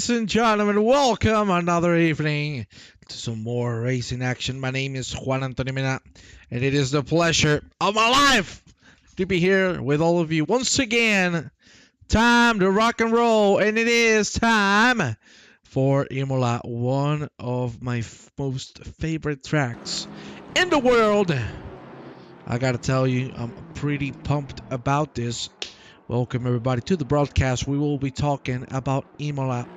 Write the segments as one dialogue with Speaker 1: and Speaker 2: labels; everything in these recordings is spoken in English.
Speaker 1: Ladies and gentlemen, welcome another evening to some more racing action. My name is Juan Antonio Mena, and it is the pleasure of my life to be here with all of you once again. Time to rock and roll, and it is time for Imola, one of my most favorite tracks in the world. I gotta tell you, I'm pretty pumped about this. Welcome everybody to the broadcast. We will be talking about Imola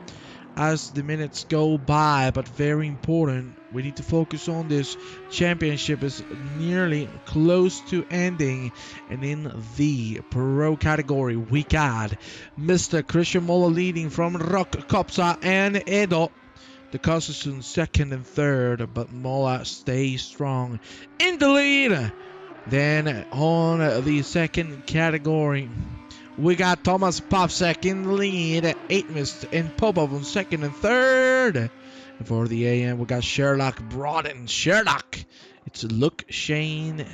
Speaker 1: as the minutes go by, but very important, we need to focus on this. Championship is nearly close to ending, and in the pro category we got Mr. Christian Mola leading from Rock Kopsa and Edo. The Kazasun second and third, but Mola stays strong in the lead. Then on the second category, we got Thomas Popsek in the lead, 8 missed, and Popov on second and third. And for the AM, we got Sherlock Broaden. Sherlock, it's Luke, Shane,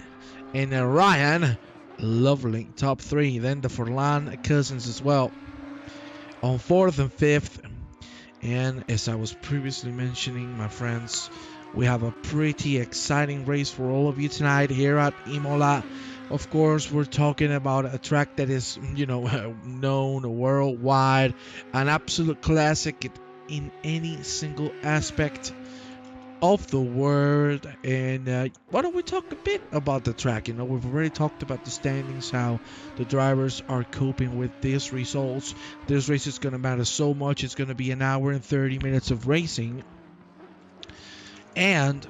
Speaker 1: and Ryan. Lovely top three. Then the Forlan cousins as well on fourth and fifth. And as I was previously mentioning, my friends, we have a pretty exciting race for all of you tonight here at Imola. Of course, we're talking about a track that is, known worldwide, an absolute classic in any single aspect of the world. And why don't we talk a bit about the track? We've already talked about the standings, how the drivers are coping with these results. This race is going to matter so much. It's going to be an hour and 30 minutes of racing. And,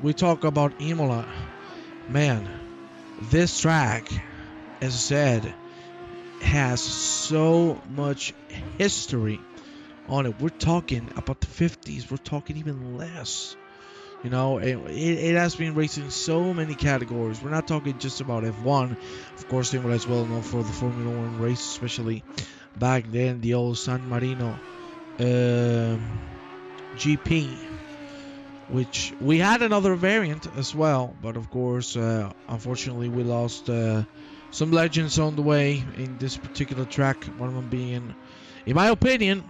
Speaker 1: we talk about Imola. Man, this track, as I said, has so much history on it. We're talking about the 50s. We're talking even less. It has been racing so many categories. We're not talking just about F1. Of course, Imola is well known for the Formula 1 race, especially back then, the old San Marino GP. Which we had another variant as well, but of course, unfortunately, we lost some legends on the way in this particular track. One of them being, in my opinion,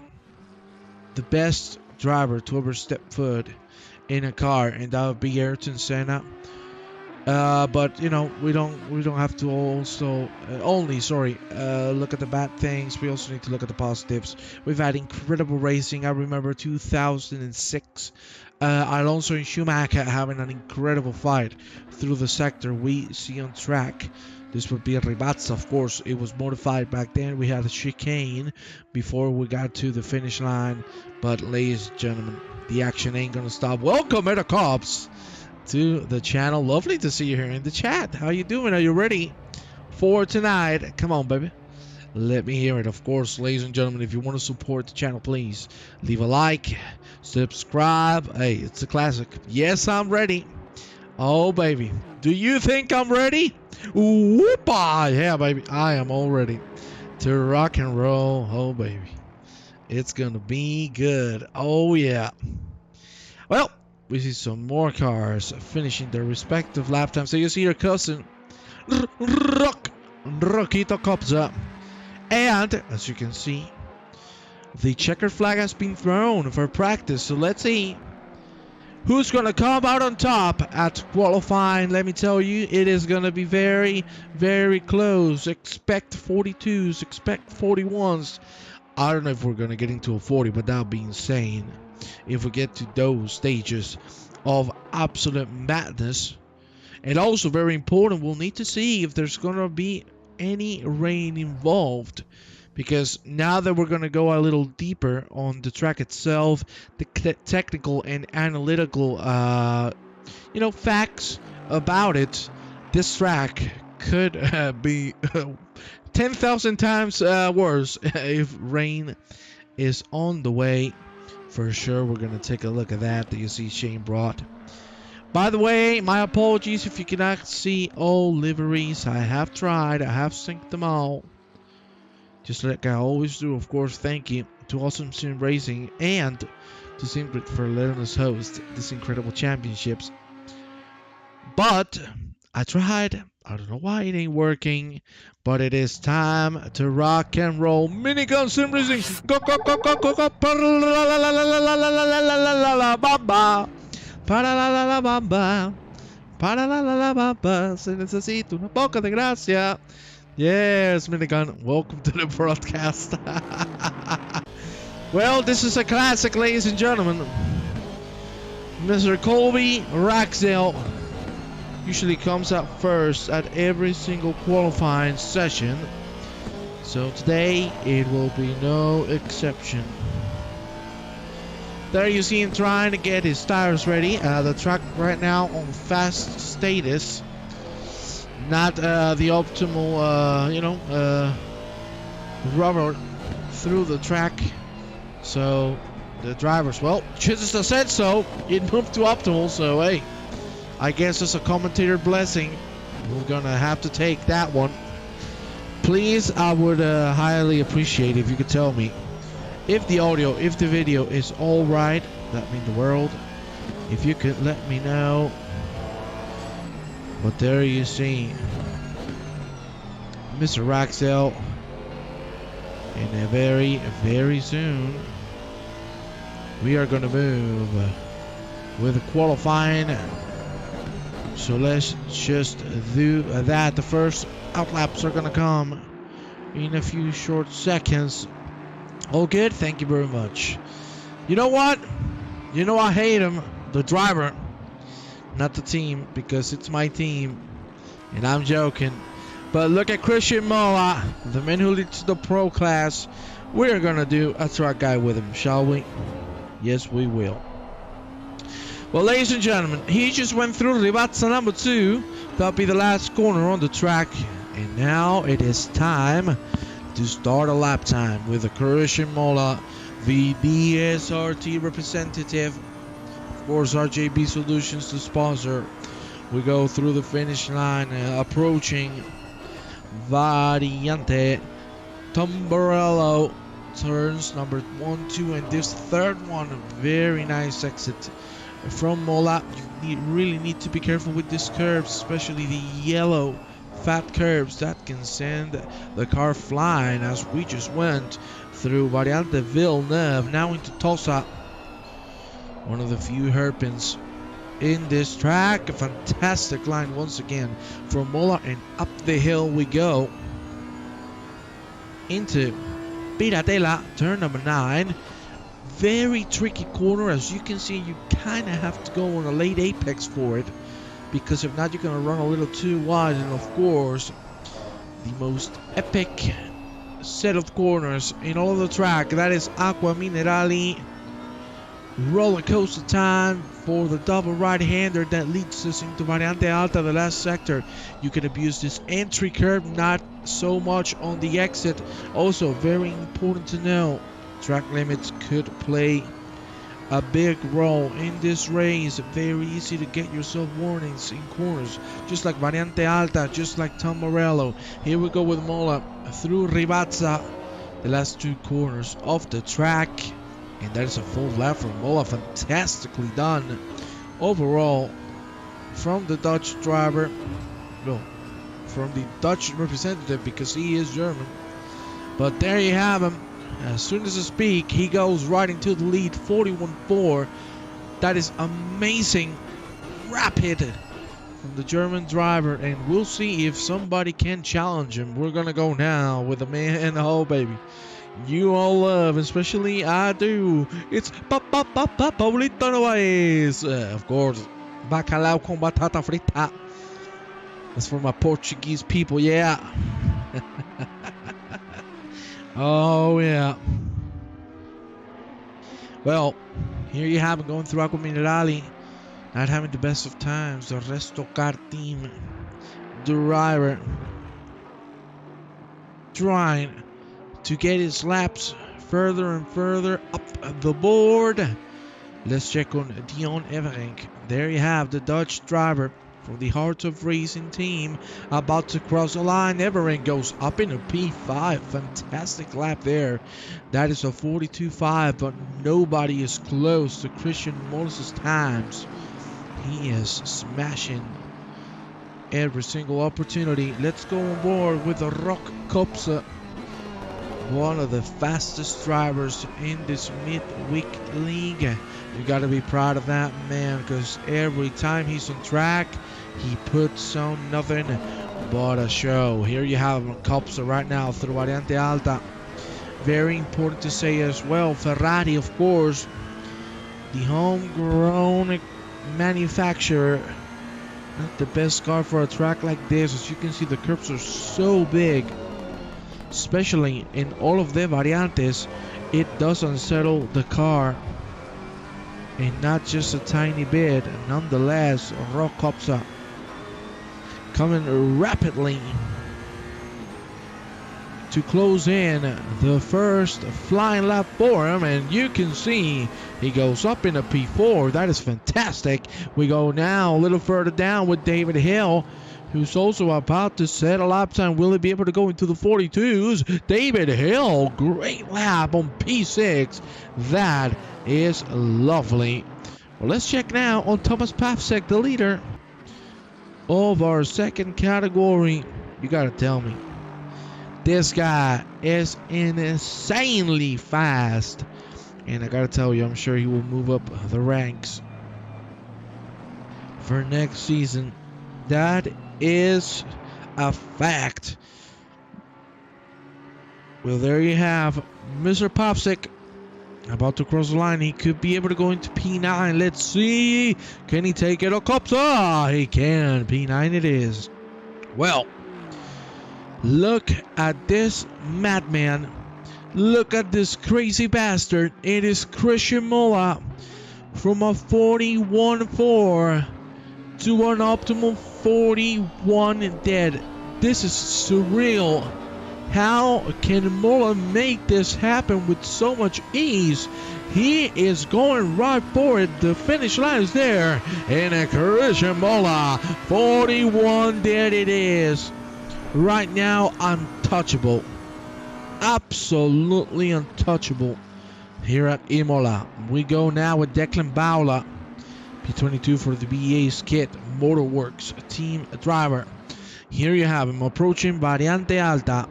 Speaker 1: the best driver to ever step foot in a car, and that would be Ayrton Senna. But we don't have to also look at the bad things. We also need to look at the positives. We've had incredible racing. I remember 2006. Alonso and Schumacher having an incredible fight through the sector we see on track. This would be a Ribazza, of course. It was modified back then. We had a chicane before we got to the finish line. But ladies and gentlemen, the action ain't gonna stop. Welcome, Edo Cops, to the channel. Lovely to see you here in the chat. How you doing? Are you ready for tonight? Come on, baby. Let me hear it. Of course, ladies and gentlemen, if you want to support the channel, please leave a like, subscribe. Hey, it's a classic. Yes, I'm ready. Oh, baby. Do you think I'm ready? Whoop-ah. Yeah, baby. I am all ready to rock and roll. Oh, baby. It's going to be good. Oh, yeah. Well, we see some more cars finishing their respective lap times. So you see your cousin, Roquito Kopsa. And, as you can see, the checkered flag has been thrown for practice. So let's see who's going to come out on top at qualifying. Let me tell you, it is going to be very, very close. Expect 42s, expect 41s. I don't know if we're going to get into a 40, but that would be insane if we get to those stages of absolute madness. And also very important, we'll need to see if there's going to be any rain involved, because now that we're going to go a little deeper on the track itself, the technical and analytical facts about it, this track could be 10,000 times worse if rain is on the way. For sure, we're going to take a look at that you see Shane brought. By the way, my apologies if you cannot see all liveries. I have tried. I have synced them all. Just like I always do, of course, thank you to Awesome Sim Racing and to Simgrid for letting us host this incredible championships. But I tried. I don't know why it ain't working, but it is time to rock and roll. Minigun sim racing. Go go go go go go. Bamba. Para la la la bamba. Para la la la bamba. Se necesita una poca de gracia. Yes, Minigun. Welcome to the broadcast. Well, this is a classic, ladies and gentlemen. Mr. Colby Raxdale usually comes up first at every single qualifying session, so today it will be no exception. There you see him trying to get his tires ready. The track right now on fast status, not the optimal rubber through the track, so the drivers, well, just said so, it moved to optimal, so hey, I guess it's a commentator blessing. We're gonna have to take that one. Please, I would highly appreciate if you could tell me if the audio, if the video is all right. That means the world. If you could let me know. But there you see Mr. Raxdale, and very, very soon we are gonna move with the qualifying. So let's just do that. The first outlaps are gonna come in a few short seconds. All good, thank you very much. You know what? You know I hate him, the driver, not the team, because it's my team, and I'm joking. But look at Christian Imola, the man who leads the pro class. We're gonna do a track guy with him, shall we? Yes, we will. Well, ladies and gentlemen, he just went through Rivazza number 2. That'll be the last corner on the track. And now it is time to start a lap time with the Christian Imola, the DSRT representative. Of course, RJB Solutions, the sponsor. We go through the finish line, approaching Variante Tamburello. Turns number 1, 2, and this third one, a very nice exit from Mola. You really need to be careful with these curves, especially the yellow fat curves that can send the car flying, as we just went through Variante Villeneuve, now into Tosa. One of the few hairpins in this track. A fantastic line once again from Mola, and up the hill we go into Piratella, turn number 9. Very tricky corner. As you can see, you kind of have to go on a late apex for it, because if not, you're going to run a little too wide. And of course, the most epic set of corners in all of the track, that is Acqua Minerali. Roller coaster time for the double right-hander that leads us into Variante Alta, the last sector. You can abuse this entry curve, not so much on the exit. Also, very important to know, track limits could play a big role in this race. Very easy to get yourself warnings in corners, just like Variante Alta, just like Tom Morello. Here we go with Mola through Rivazza, the last 2 corners of the track, and that is a full lap from Mola. Fantastically done overall from the Dutch driver, no, from the Dutch representative, because he is German. But there you have him. As soon as I speak, he goes right into the lead, 41.4. That is amazing, rapid from the German driver, and we'll see if somebody can challenge him. We're gonna go now with the man, oh baby, you all love, especially I do. It's Paulito Novaes. Of course, bacalhau com batata frita. That's for my Portuguese people, yeah. Oh yeah. Well, here you have it, going through Acqua Minerali, not having the best of times. The Resto Car team driver trying to get his laps further and further up the board. Let's check on Dion Everink. There you have the Dutch driver from the Heart of Racing team about to cross the line. Everink goes up in a P5. Fantastic lap there. That is a 42.5, but nobody is close to Christian Moses' times. He is smashing every single opportunity. Let's go on board with the Rock Kopsa, one of the fastest drivers in this midweek league. You got to be proud of that man, because every time he's on track, he puts on nothing but a show. Here you have Kopsa right now through Variante Alta. Very important to say as well, Ferrari, of course, the homegrown manufacturer. Not the best car for a track like this. As you can see, the curves are so big, especially in all of the variantes. It does unsettle the car, and not just a tiny bit. Nonetheless, Rock Kopsa coming rapidly to close in the first flying lap for him, and you can see he goes up in a P4. That is fantastic. We go now a little further down with David Hill, who's also about to set a lap time. Will he be able to go into the 42s? David Hill, great lap on P6. That is lovely. Well, let's check now on Thomas Pavsek, the leader of our second category. You gotta tell me, this guy is insanely fast, and I gotta tell you, I'm sure he will move up the ranks for next season. That is a fact. Well, there you have Mr. Pavsek about to cross the line. He could be able to go into P9. Let's see. Can he take it? Oh, Kopsa! He can. P9 it is. Well, look at this madman. Look at this crazy bastard. It is Christian Imola from a 41.4 to an optimal 41 dead. This is surreal. How can Imola make this happen with so much ease? He is going right for it. The finish line is there. And a Christian Imola, 41 dead it is. Right now, untouchable. Absolutely untouchable here at Imola. We go now with Declan Baula, P22 for the BA Skit Motorworks team driver. Here you have him approaching Variante Alta.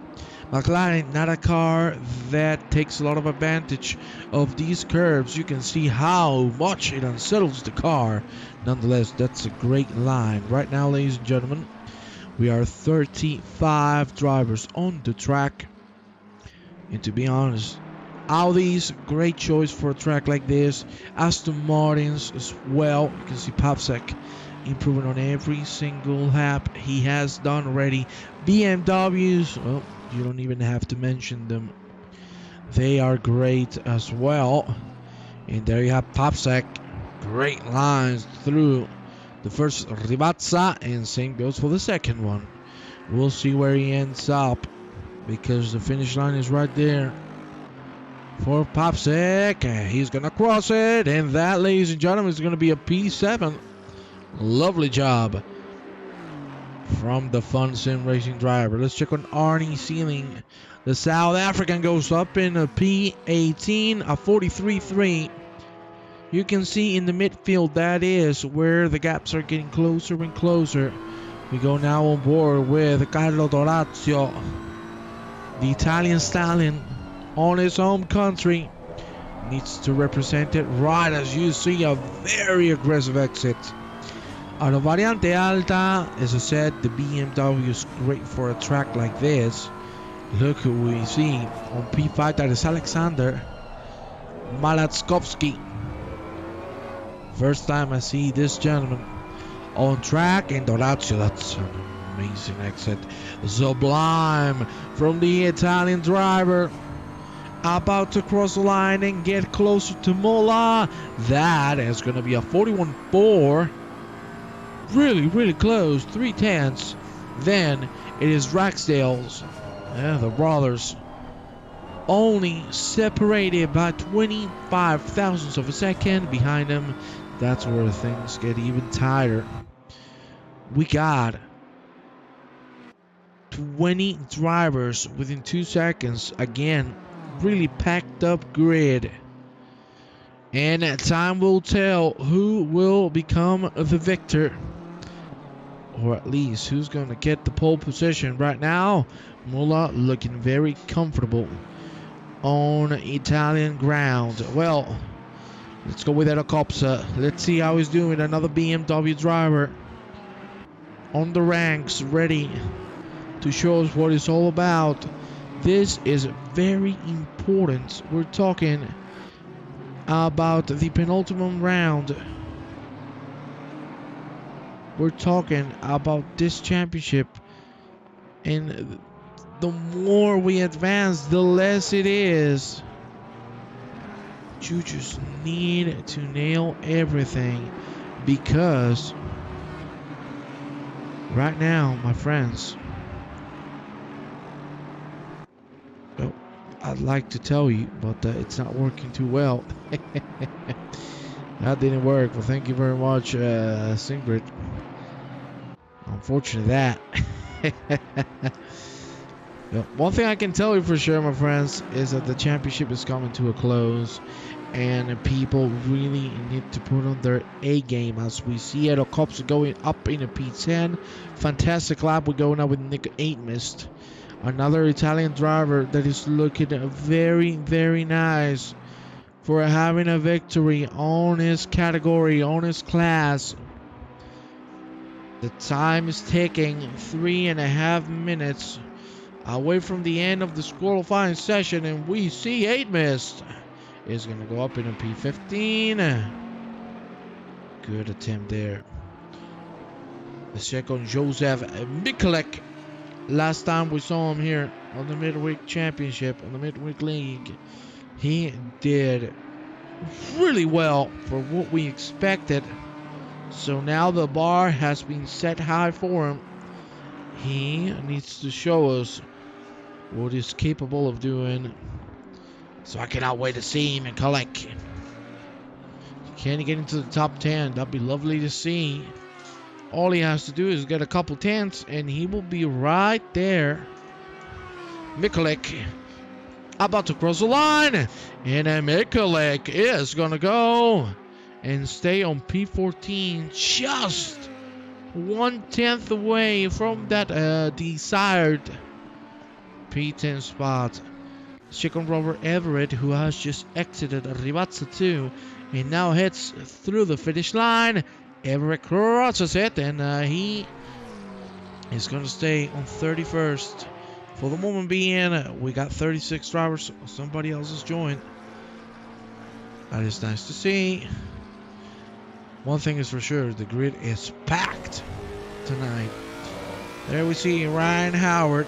Speaker 1: McLaren, not a car that takes a lot of advantage of these curves. You can see how much it unsettles the car. Nonetheless, that's a great line. Right now, ladies and gentlemen, we are 35 drivers on the track. And to be honest, Audi's great choice for a track like this. Aston Martins as well. You can see Pavsek improving on every single lap he has done already. BMWs, well, you don't even have to mention them. They are great as well. And there you have Pavsek. Great lines through the first Ribazza, and same goes for the second one. We'll see where he ends up, because the finish line is right there for Pavsek. He's going to cross it, and that, ladies and gentlemen, is going to be a P7. Lovely job from the Fun Sim Racing driver. Let's check on Arnie Sealing. The South African goes up in a P18, a 43.3. You can see in the midfield, that is where the gaps are getting closer and closer. We go now on board with Carlo Dorazio, the Italian stallion on his home country. Needs to represent it right, as you see a very aggressive exit. Out of Variante Alta, as I said, the BMW is great for a track like this. Look who we see on P5, that is Alexander Malatskovsky. First time I see this gentleman on track. And Dorazio, that's an amazing exit. Sublime from the Italian driver. About to cross the line and get closer to Imola. That is going to be a 41.4. Really, really close. 3/10. Then it is Ragsdale's. The brothers. Only separated by 25 thousandths of a second behind them. That's where things get even tighter. We got 20 drivers within 2 seconds. Again, really packed up grid. And time will tell who will become the victor or at least who's going to get the pole position. Right now, Imola looking very comfortable on Italian ground. Well, let's go with Erocopsa. Let's see how he's doing. Another BMW driver on the ranks, ready to show us what it's all about. This is very important. We're talking about the penultimate round. We're talking about this championship, and the more we advance, the less it is. You just need to nail everything, because right now, my friends, well, I'd like to tell you, but it's not working too well. That didn't work. Well, thank you very much, Singrid. Unfortunately, that. One thing I can tell you for sure, my friends, is that the championship is coming to a close, and people really need to put on their A game, as we see Erocopsa going up in a P10. Fantastic lap. We're going up with Nick 8 missed. Another Italian driver that is looking very, very nice for having a victory on his category, on his class. The time is ticking, 3.5 minutes away from the end of the qualifying session, and we see 8 missed is going to go up in a P15. Good attempt there. Let's check on Joseph Mikulek. Last time we saw him here on the Midweek Championship, on the Midweek League, he did really well for what we expected. So now the bar has been set high for him. He needs to show us what he's capable of doing. So I cannot wait to see him and collect. Can he get into the top 10? That'd be lovely to see. All he has to do is get a couple tenths, and he will be right there. Mikulek about to cross the line, and Mikulek is gonna go and stay on P14, just 1/10 away from that desired P10 spot. Check on Robert Everett, who has just exited Rivazza 2 and now heads through the finish line. Everett crosses it, and he is going to stay on 31st. For the moment being, we got 36 drivers. Somebody else has joined. That is nice to see. One thing is for sure, the grid is packed tonight. There we see Ryan Howard.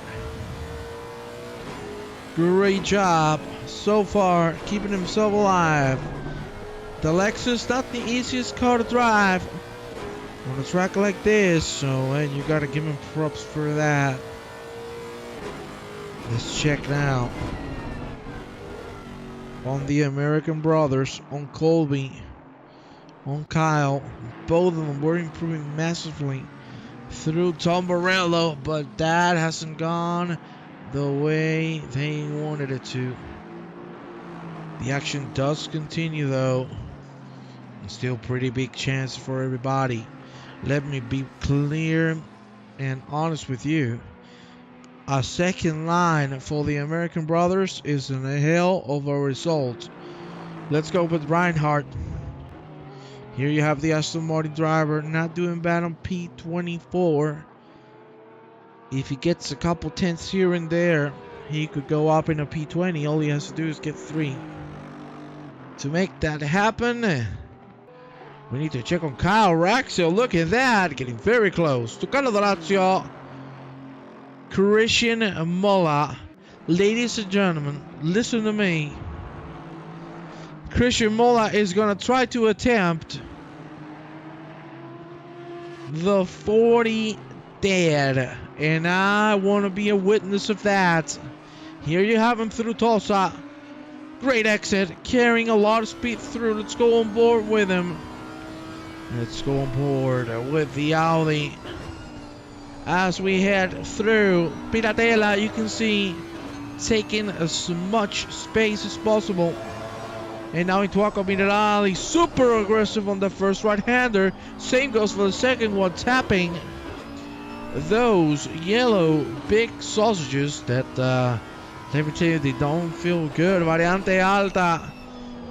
Speaker 1: Great job so far, keeping himself alive. The Lexus, not the easiest car to drive on a track like this, so you gotta give him props for that. Let's check now on the American brothers, on Colby, on Kyle. Both of them were improving massively through Tombarello, but that hasn't gone the way they wanted it to. The action does continue though. Still pretty big chance for everybody. Let me be clear and honest with you. A second line for the American brothers is a hell of a result. Let's go with Reinhardt. Here you have the Aston Martin driver, not doing bad on P24. If he gets a couple tenths here and there, he could go up in a P20. All he has to do is get 3. To make that happen, we need to check on Kyle Raxio. Look at that, getting very close. Tucano Lazio, Christian Imola. Ladies and gentlemen, listen to me. Christian Imola is going to try to attempt the 40 dead, and I want to be a witness of that. Here you have him through Tulsa. Great exit, carrying a lot of speed through. Let's go on board with him. Let's go on board with the Audi. As we head through Piratella, you can see taking as much space as possible. And now into Aqua Minerali, super aggressive on the first right-hander. Same goes for the second one, tapping those yellow big sausages that let me tell you, they don't feel good. Variante Alta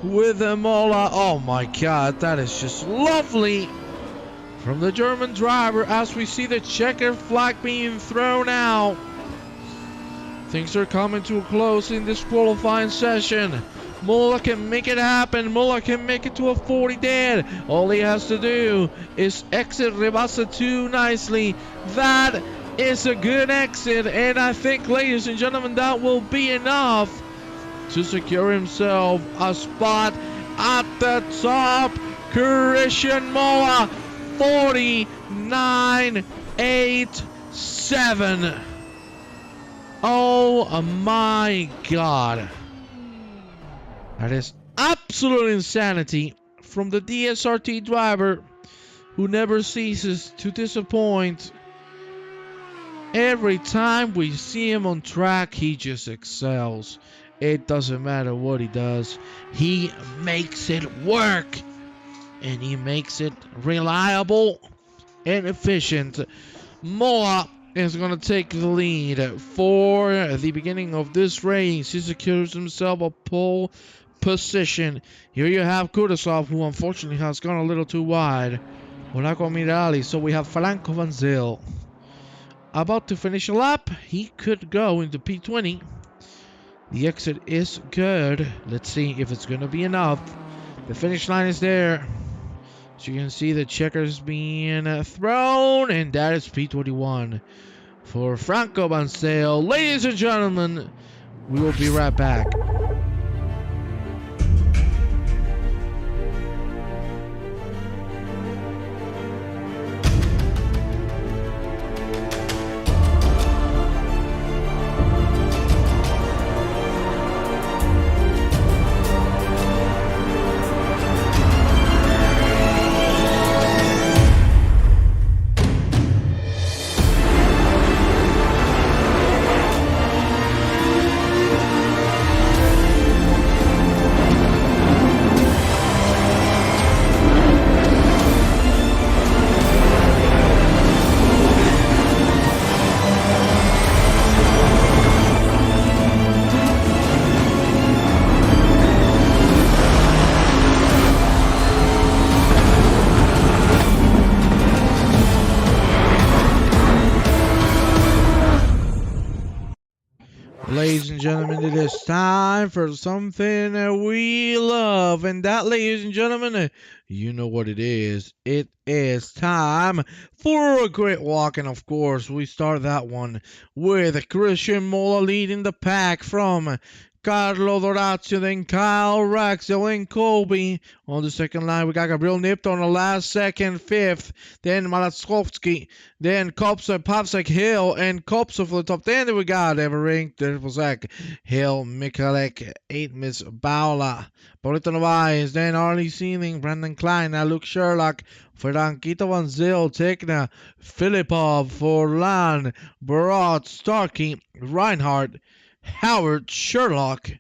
Speaker 1: with Imola. Oh my god, that is just lovely from the German driver as we see the checkered flag being thrown out. Things are coming to a close in this qualifying session. Muller can make it happen. Muller can make it to a 40 dead. All he has to do is exit Rebasa 2 nicely. That is a good exit, and I think, ladies and gentlemen, that will be enough to secure himself a spot at the top. Christian Muller 49.87. Oh my god. That is absolute insanity from the DSRT driver who never ceases to disappoint. Every time we see him on track, he just excels. It doesn't matter what he does. He makes it work. And he makes it reliable and efficient. Moa is going to take the lead for the beginning of this race. He secures himself a pole position. Here you have Kudasov, who unfortunately has gone a little too wide. Monaco Mirali, so we have Franco Van Zyl about to finish a lap. He could go into P20. The exit is good. Let's see if it's going to be enough. The finish line is there. So you can see the checkers being thrown, and that is P21 for Franco Van Zyl. Ladies and gentlemen, we will be right back. Ladies and gentlemen, it is time for something that we love. And that, ladies and gentlemen, you know what it is. It is time for a great walk. And of course, we start that one with Christian Mola leading the pack from Carlo Dorazio, then Kyle Raxel and Colby. On the second line, we got Gabriel Nipto on the last second, fifth. Then Malaskovsky, then Kopsa, Papsek, Hill, and Kopsa for the top 10. Then we got Everink, Dervozak, Hill, Mikalek, 8 Miss Baula, Paulito Novaes, then Arlie Sealing, Brandon Klein, Luke Sherlock, Franquito Van Zyl, Tekna, Filipov, Forlan, Barat, Starkey, Reinhardt, Howard, Sherlock,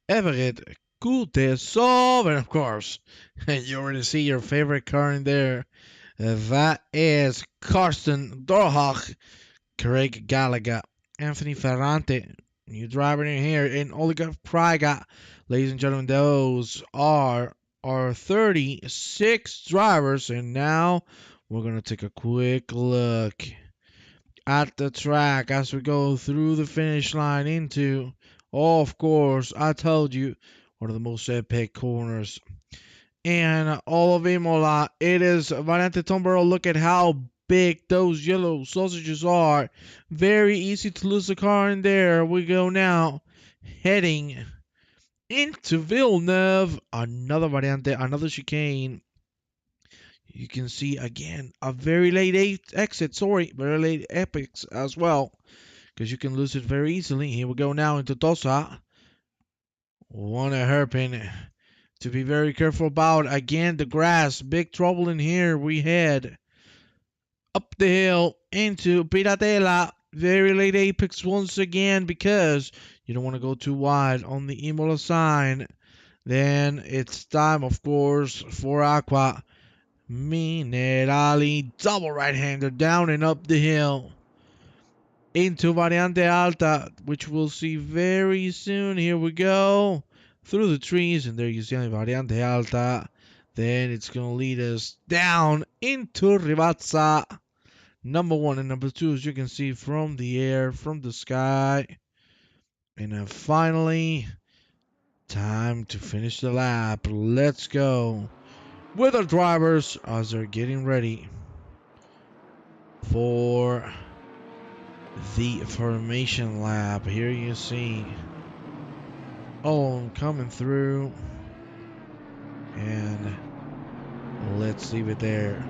Speaker 1: Everett, Kutesov, and of course, you already see your favorite car in there. That is Karsten Dorhach, Craig Gallagher, Anthony Ferrante, new driver in here, and Olga Praga. Ladies and gentlemen, those are our 36 drivers, and now we're going to take a quick look at the track as we go through the finish line into, of course, I told you, one of the most epic corners and all of Imola. It is Valente Tombero. Look at how big those yellow sausages are. Very easy to lose the car in there. We go now heading into Villeneuve. Another Variante, another chicane. You can see again a very late exit. Sorry, very late epics as well, because you can lose it very easily. Here we go now into Tosa. One a hairpin to be very careful about. Again, the grass, big trouble in here. We head up the hill into Piratella. Very late apex once again, because you don't want to go too wide on the Imola sign. Then it's time, of course, for Aqua Minerali. Double right-hander down and up the hill. into Variante Alta, which we'll see very soon. Here we go. Through the trees, and there you see Variante Alta. Then it's going to lead us down into Rivazza. Number 1 and number 2, as you can see from the air, from the sky. And then finally, time to finish the lap. Let's go. With our drivers as they're getting ready for the formation lap. Here you see all of them coming through. And let's leave it there.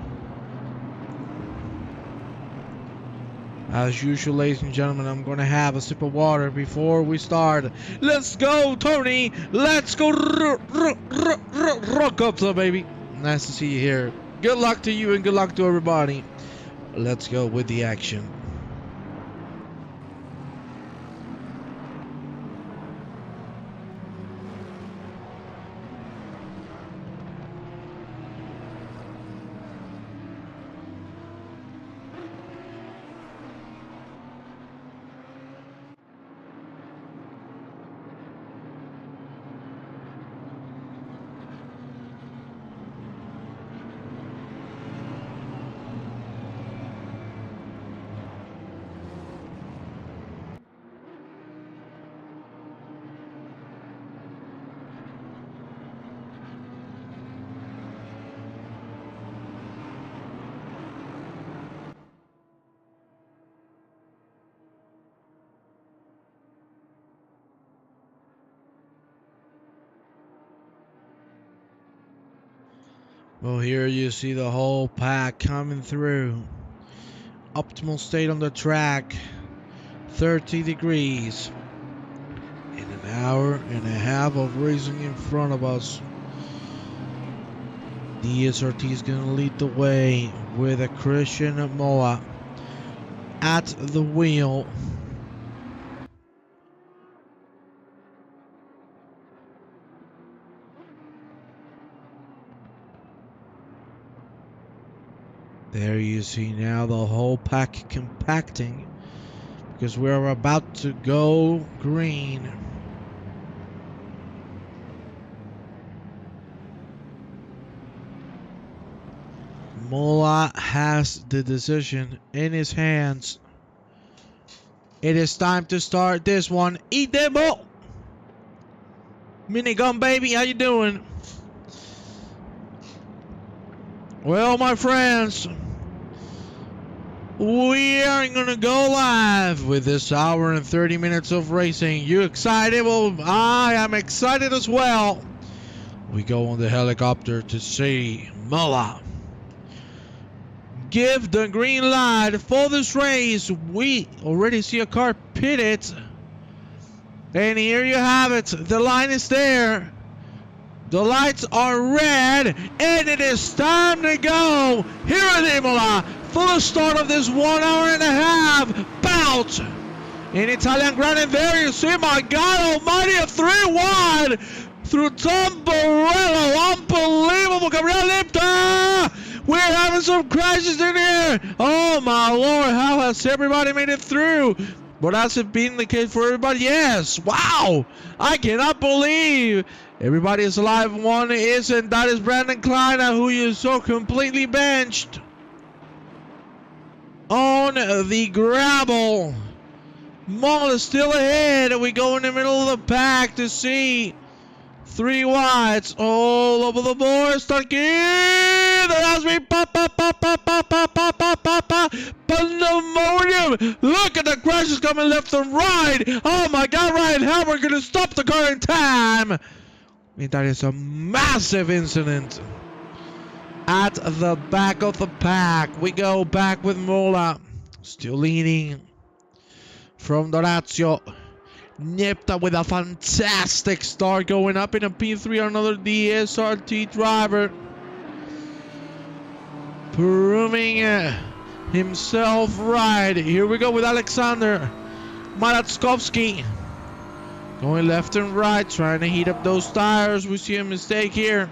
Speaker 1: As usual, ladies and gentlemen, I'm going to have a sip of water before we start. Let's go, Tony. Let's go. Rock up, so baby. Nice to see you here. Good luck to you and good luck to everybody. Let's go with the action. Well, here you see the whole pack coming through. Optimal state on the track, 30 degrees. In an hour and a half of racing in front of us. The SRT is going to lead the way with a Christian Imola at the wheel. There you see now the whole pack compacting because we're about to go green. Imola has the decision in his hands. It is time to start this one. Idemo! Minigun baby, how you doing? Well, my friends, we are going to go live with this hour and 30 minutes of racing. You excited? Well, I am excited as well. We go on the helicopter to see Imola give the green light for this race. We already see a car pitted. And here you have it. The line is there. The lights are red, and it is time to go here at Imola for the start of this 1 hour and a half bout in Italian Grand. And there you see, my God almighty, a 3-1 through Tom Borello. Unbelievable. Gabriel Lipta. We're having some crashes in here. Oh, my Lord. How has everybody made it through? But has it been the case for everybody? Yes. Wow. I cannot believe everybody is alive. One isn't. That is Brandon Klein, who you so completely benched on the gravel. Mall is still ahead. We go in the middle of the pack to see 3 whites all over the board. Starkey, there has been pandemonium. Look at the crashes coming left and right. Oh my God, Ryan Howard going to stop the car in time. I mean, that is a massive incident. At the back of the pack, we go back with Mola. Still leading from Dorazio. Nipta with a fantastic start, going up in a P3, another DSRT driver. Proving himself right. Here we go with Alexander Maratskovsky. Going left and right, trying to heat up those tires. We see a mistake here.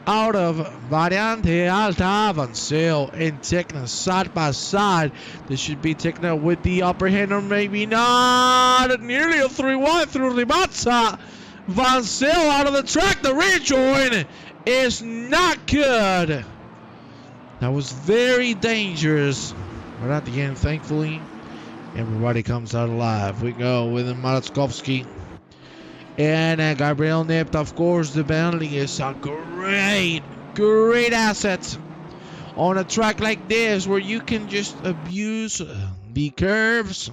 Speaker 1: out of Variante Alta, Vancil and Tekna side by side. This should be Tekna with the upper hand, or maybe not. Nearly a 3-1 through Ribazza. Vancil out of the track. The rejoin is not good. That was very dangerous. But at the end, thankfully, everybody comes out alive. We go with Maratskowski. And Gabriel Nipt, of course, the Bentley is a great asset on a track like this where you can just abuse the curves.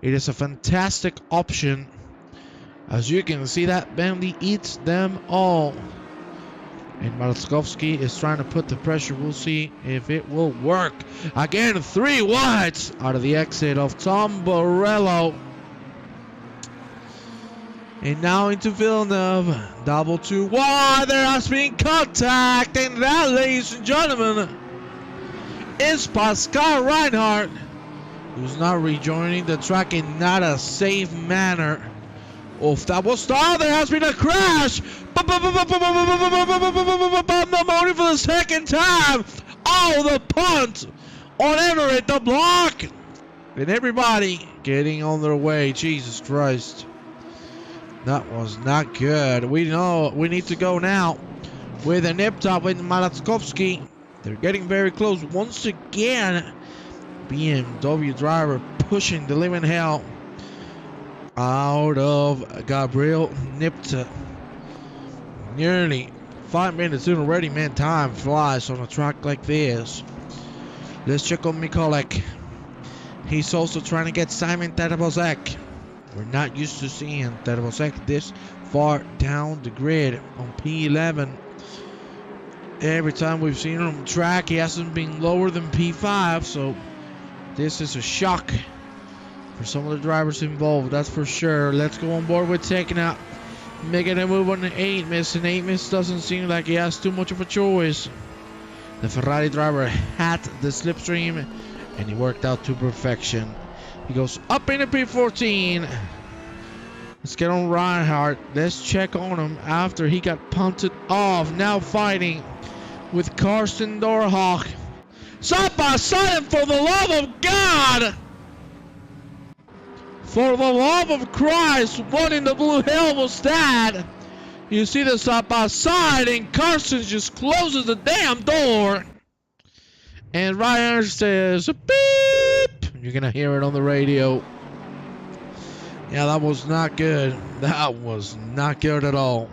Speaker 1: It is a fantastic option. As you can see, that Bentley eats them all. And Maratskowski is trying to put the pressure. We'll see if it will work. Again, 3 wides out of the exit of Tom Borello. And now into Villeneuve. Double 2 wide. There has been contact. And that, ladies and gentlemen, is Pascal Reinhardt, who's now rejoining the track in not a safe manner. Oof, that was start. There has been a crash. No money for the second time. Oh, the punt on Everett, the block. And everybody getting on their way. Jesus Christ. That was not good. We know we need to go now with a nip top with Maratskowski. They're getting very close once again. BMW driver pushing the living hell out of Gabriel Nipta. Nearly 5 minutes in already, man. Time flies on a track like this. Let's check on Mikolek. He's also trying to get Simon Tadabozek. We're not used to seeing Tadabozek this far down the grid on P11. Every time we've seen him on the track, he hasn't been lower than P5, so this is a shock for some of the drivers involved, that's for sure. Let's go on board with Tekna. Making a move on the 8 miss, and 8 miss doesn't seem like he has too much of a choice. The Ferrari driver had the slipstream, and he worked out to perfection. He goes up into P14. Let's get on Reinhardt. Let's check on him after he got punted off. Now fighting with Karsten Dorhach. Side by side, for the love of God! For the love of Christ, what in the blue hell was that? You see the side by side, and Carson just closes the damn door. And Ryan says, beep! You're gonna hear it on the radio. Yeah, that was not good. That was not good at all.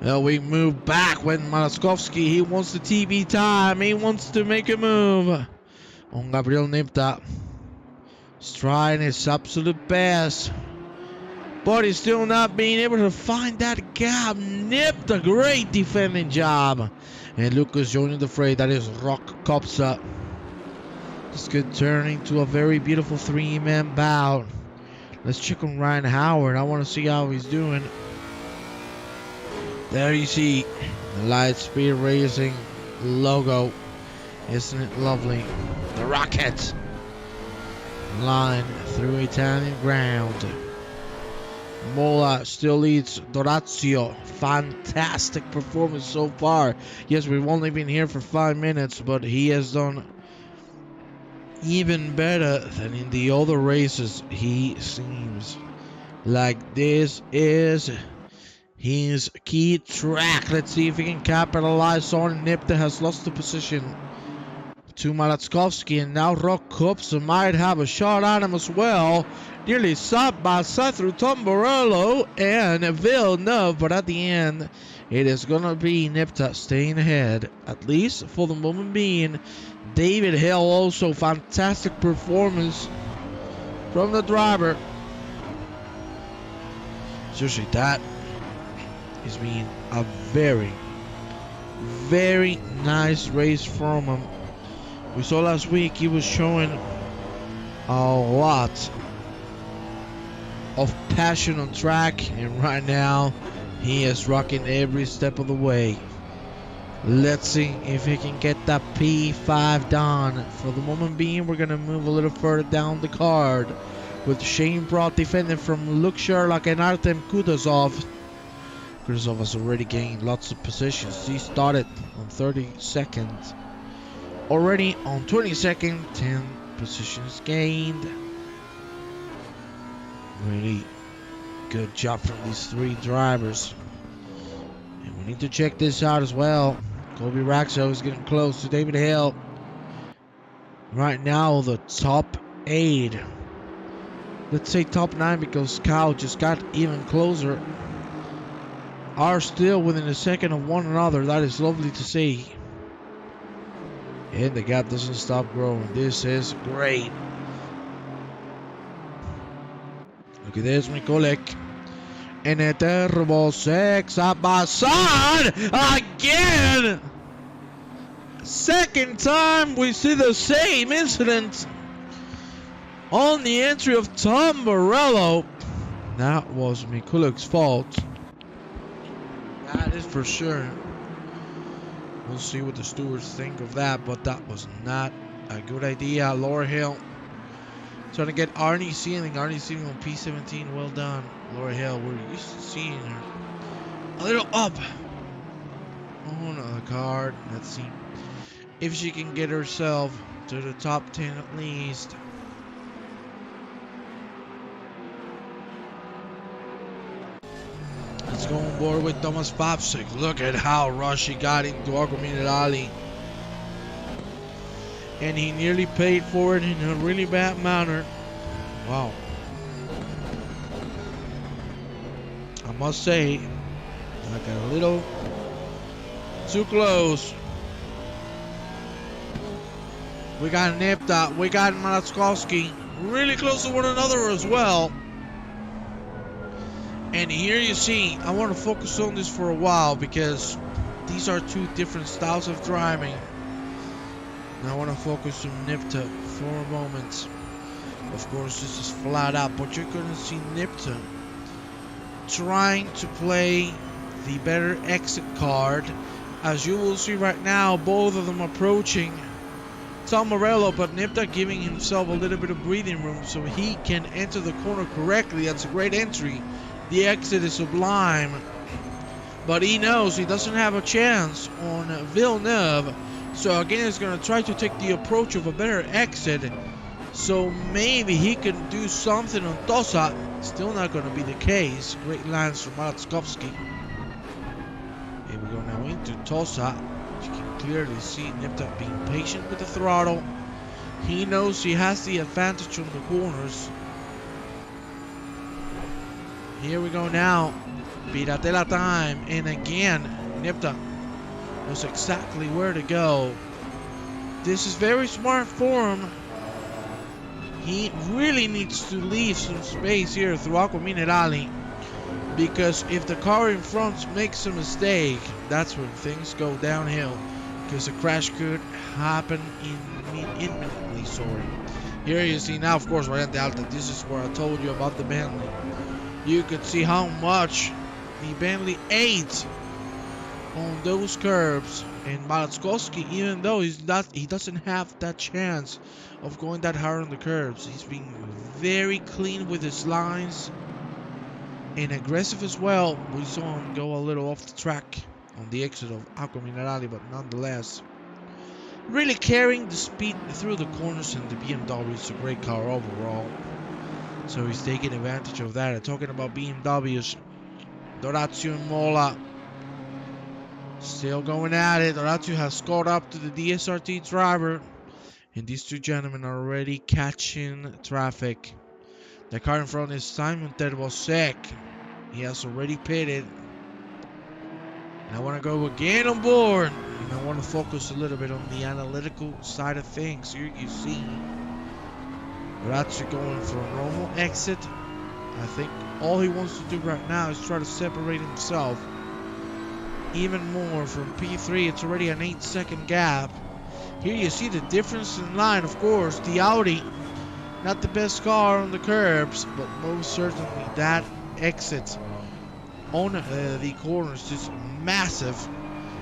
Speaker 1: Well, we move back with Maratskowski. He wants the TV time. He wants to make a move on Gabriel Nipta. He's trying his absolute best, but he's still not being able to find that gap. Nipta, great defending job. And Lucas joining the fray. That is Rock Kopsa. This could turn into a very beautiful 3-man bout. Let's check on Ryan Howard. I want to see how he's doing. There you see the Lightspeed Racing logo. Isn't it lovely? The rocket line through Italian ground. Imola still leads Dorazio. Fantastic performance so far. Yes, we've only been here for 5 minutes, but he has done even better than in the other races. He seems like this is his key track. Let's see if he can capitalize on. Nipta has lost the position to Maratskowski, and now Rock Kopsa might have a shot at him as well. Nearly side by side through Tom Borello and Villeneuve, but at the end, it is going to be Nipta staying ahead, at least for the moment being. David Hill also, fantastic performance from the driver. Seriously, that is being a very, very nice race from him. We saw last week he was showing a lot of passion on track, and right now he is rocking every step of the way. Let's see if he can get that P5 done. For the moment being, we're going to move a little further down the card with Shane Broad defending from Luke Sherlock and Artem Kutuzov. Kuznetsov has already gained lots of positions. He started on 32nd. Already on 22nd, 10 positions gained. Really good job from these three drivers. And we need to check this out as well. Kobe Raxo is getting close to David Hill. Right now, the top 8. Let's say top 9 because Kyle just got even closer. Are still within a second of one another. That is lovely to see. And the gap doesn't stop growing. This is great. Look at this, Mikulik. And a terrible 6 up by side again. Second time we see the same incident on the entry of Tom Morello. That was Mikulik's fault. That is for sure. We'll see what the stewards think of that, but that was not a good idea. Laura Hill trying to get Arnie Sealing. Arnie Sealing on P17. Well done, Laura Hill. We're used to seeing her a little up on the card. Let's see if she can get herself to the top 10 at least. Let's go on board with Thomas Papsik. Look at how rushy got into Aqua Minerali. And he nearly paid for it in a really bad manner. Wow. I must say, I got a little too close. We got Nipta, we got Malatskovsky really close to one another as well. And here you see, I want to focus on this for a while because these are two different styles of driving. And I want to focus on Nipta for a moment. Of course, this is flat out, but you're going to see Nipta trying to play the better exit card. As you will see right now, both of them approaching Tom Morello, but Nipta giving himself a little bit of breathing room so he can enter the corner correctly. That's a great entry. The exit is sublime, but he knows he doesn't have a chance on Villeneuve. So again, he's going to try to take the approach of a better exit. So maybe he can do something on Tosa. Still not going to be the case. Great lines from Malatskovsky. Here we go now into Tosa. You can clearly see Nipta being patient with the throttle. He knows he has the advantage on the corners. Here we go now. Piratela time. And again, Nipta knows exactly where to go. This is very smart for him. He really needs to leave some space here through Aqua Minerali. Because if the car in front makes a mistake, that's when things go downhill. Because a crash could happen imminently. Here you see now, of course, Variante Alta. This is where I told you about the Bentley. You could see how much the Bentley ate on those curves. And Malatskovsky, even though he doesn't have that chance of going that hard on the curves, he's being very clean with his lines and aggressive as well. We saw him go a little off the track on the exit of Aqua Minerali, but nonetheless, really carrying the speed through the corners, and the BMW is a great car overall. So he's taking advantage of that. And talking about BMWs, Dorazio and Imola still going at it. Dorazio has caught up to the DSRT driver, and these two gentlemen are already catching traffic. The car in front is Simon Terbosek. He has already pitted. And I want to go again on board. And I want to focus a little bit on the analytical side of things. Here you see Dorazio going for a normal exit. I think all he wants to do right now is try to separate himself even more from P3. It's already an 8-second gap. Here you see the difference in line. Of course, the Audi, not the best car on the curbs, but most certainly that exit on the corners is massive,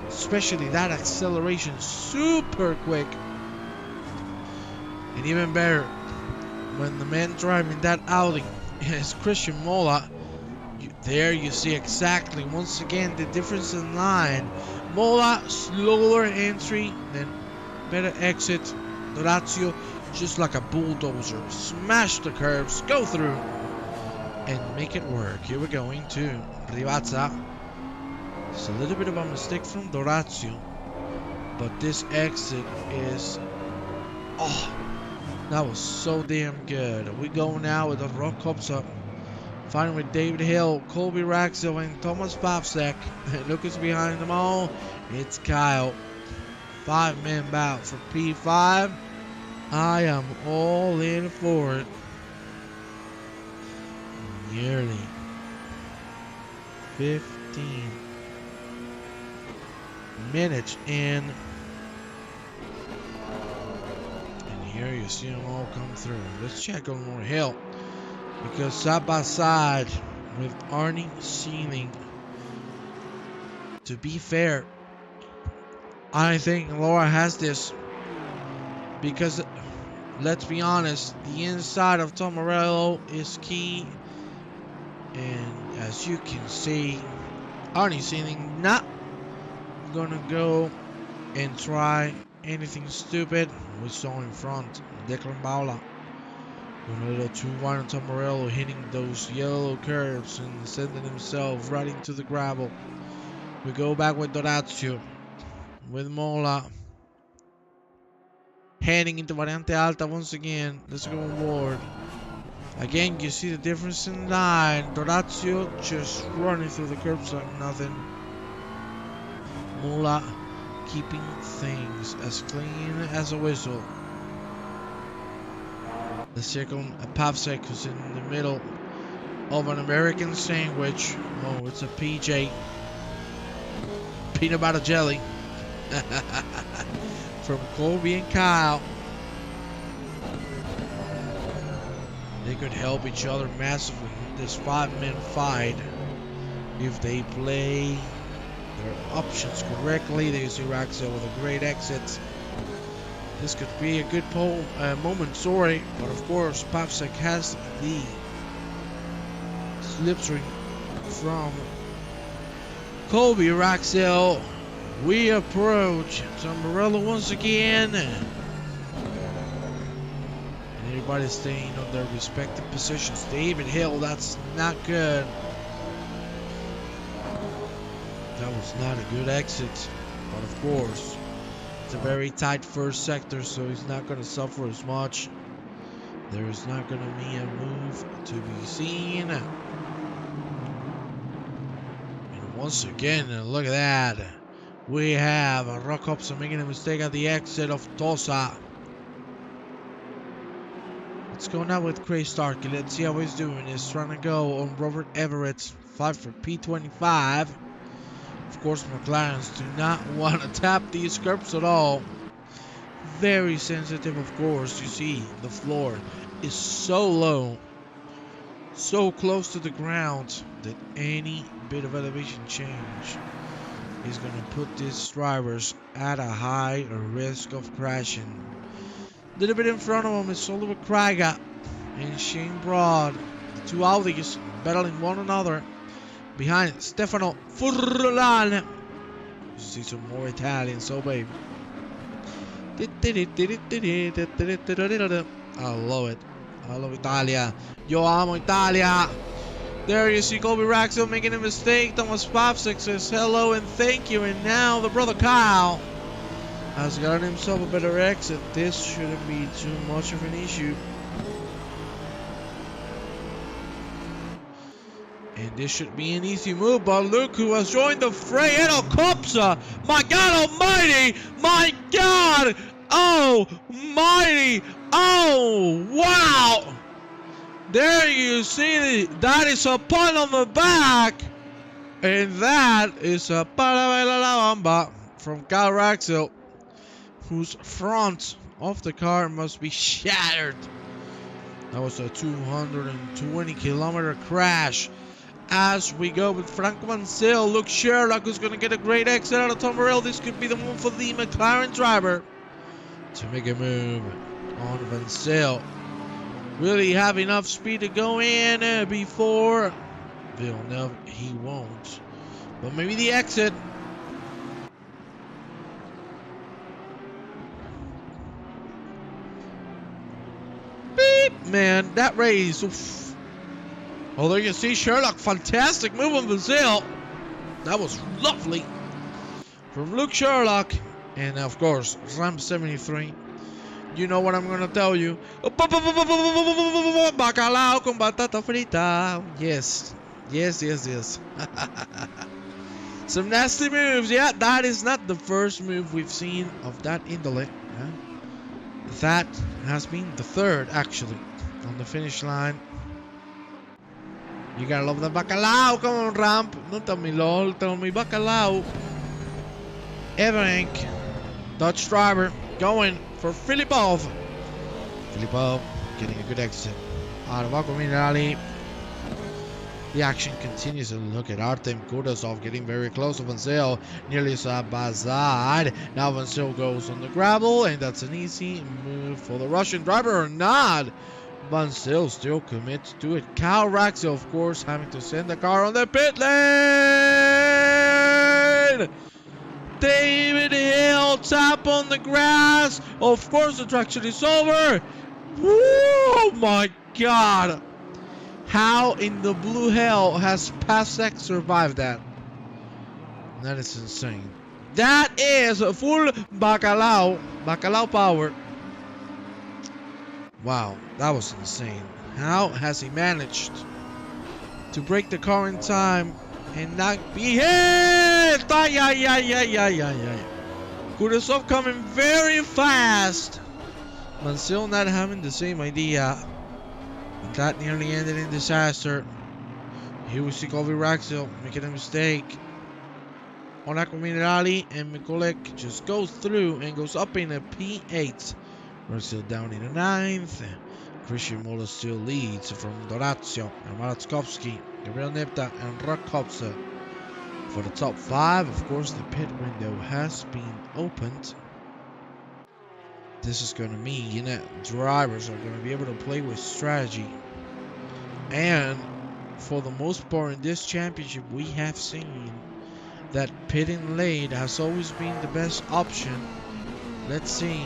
Speaker 1: especially that acceleration, super quick. And even better, when the man driving that Audi is Christian Mola, There you see exactly, once again, the difference in line. Imola, slower entry, then better exit. Dorazio, just like a bulldozer. Smash the curves, go through, and make it work. Here we're going to Rivazza. It's a little bit of a mistake from Dorazio, but this exit is... Oh, that was so damn good. We go now with the Rock Copsa. Fighting with David Hill, Colby Raxel, and Thomas Pavsek. Look who's behind them all. It's Kyle. 5-man bout for P5. I am all in for it. Nearly 15 minutes in. And here you see them all come through. Let's check on more Hill. Because side by side with Arnie Sealing, to be fair, I think Laura has this. Because, let's be honest, the inside of Tom Morello is key. And as you can see, Arnie Sealing not gonna go and try anything stupid. We saw in front, Declan Baula. Doing a little 2-1 on Tom Morello, hitting those yellow curves and sending himself right into the gravel. We go back with Dorazio, with Mola, heading into Variante Alta once again. Let's go on board. Again, you see the difference in line. Dorazio just running through the curbs like nothing. Mola keeping things as clean as a whistle. The second, Pavsek, who's in the middle of an American sandwich. Oh, it's a PJ. Peanut butter jelly. From Colby and Kyle. They could help each other massively in this 5-man fight if they play their options correctly. They see Raxel with a great exit. This could be a good moment, sorry, but of course Pavsek has the slipstream from Colby Raxel. We approach Zambarello once again. And everybody's staying on their respective positions. David Hill, that's not good. That was not a good exit, but of course, it's a very tight first sector, so he's not going to suffer as much. There is not going to be a move to be seen. And once again, look at that. We have Rock Hobson making a mistake at the exit of Tosa. Let's go now with Craig Starkey. Let's see how he's doing. He's trying to go on Robert Everett. 5 for P25. Of course, McLarens do not want to tap these curbs at all. Very sensitive, of course. You see, the floor is so low, so close to the ground, that any bit of elevation change is going to put these drivers at a high risk of crashing. A little bit in front of him is Oliver Craga and Shane Broad. The two Audis battling one another. Behind Stefano Furlan. You see some more Italians, so baby. I love it. I love Italia. Yo amo Italia. There you see Colby Raxel making a mistake. Thomas Pavsek says hello and thank you. And now the brother Kyle has gotten himself a better exit. This shouldn't be too much of an issue. And this should be an easy move, but look who has joined the fray. Edo Kopsa! My God almighty! My God almighty! Oh, wow! There you see, that is a pun on the back. And that is a Parabella from Kyle Raxel, whose front of the car must be shattered. That was a 220-kilometer crash. As we go with Franco Mansell, look, Sherlock who's going to get a great exit out of Tom Morello. This could be the one for the McLaren driver to make a move on Mansell. Really have enough speed to go in before Villeneuve, he won't. But maybe the exit. Beep, man, that race. Oof. Oh, there you see Sherlock. Fantastic move on Brazil. That was lovely from Luke Sherlock. And of course, Ram 73. You know what I'm gonna tell you. Bacalao con batata frita. Yes. Yes, yes, yes. Some nasty moves. Yeah, that is not the first move we've seen of that indole. Yeah? That has been the third, actually, on the finish line. You gotta love the bacalao. Come on, Ramp. Don't tell me lol. Tell me bacalao. Everink. Dutch driver going for Filipov. Filipov getting a good exit out of Aqua Minerali. The action continues, and look at Artem Kudasov getting very close to Vancil. Nearly Sabazad. Now Vancil goes on the gravel, and that's an easy move for the Russian driver or not. Vancil still commits to it. Cal Raxel, of course, having to send the car on the pit lane. David Hill, tap on the grass. Of course, the traction is over. Oh my God. How in the blue hell has Pasek survived that? That is insane. That is full bacalao power. Wow, that was insane. How has he managed to break the car in time and not be hit? Kudasov coming very fast. Mansell not having the same idea. But that nearly ended in disaster. Here we see Kobe Raxel making a mistake on Aqua Minerali, and Mikulek just goes through and goes up in a P8. Raxel down in the 9th. Christian Imola still leads from Dorazio and Maratskowski, Gabriel Nepta and Rakopsa. For the top 5, of course, the pit window has been opened. This is going to mean drivers are going to be able to play with strategy. And for the most part in this championship, we have seen that pitting late has always been the best option. Let's see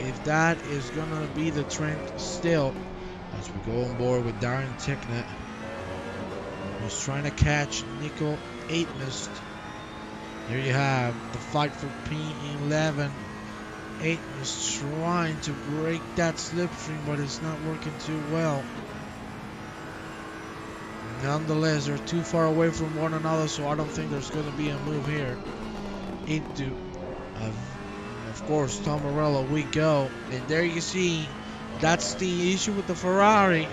Speaker 1: if that is going to be the trend still as we go on board with Darren Ticknet, who's trying to catch Nico Aitmist. Here you have the fight for P11. Aitken is trying to break that slipstream, but it's not working too well. Nonetheless, they're too far away from one another, so I don't think there's going to be a move here. Into, of course, Tom Morello we go. And there you see, that's the issue with the Ferrari.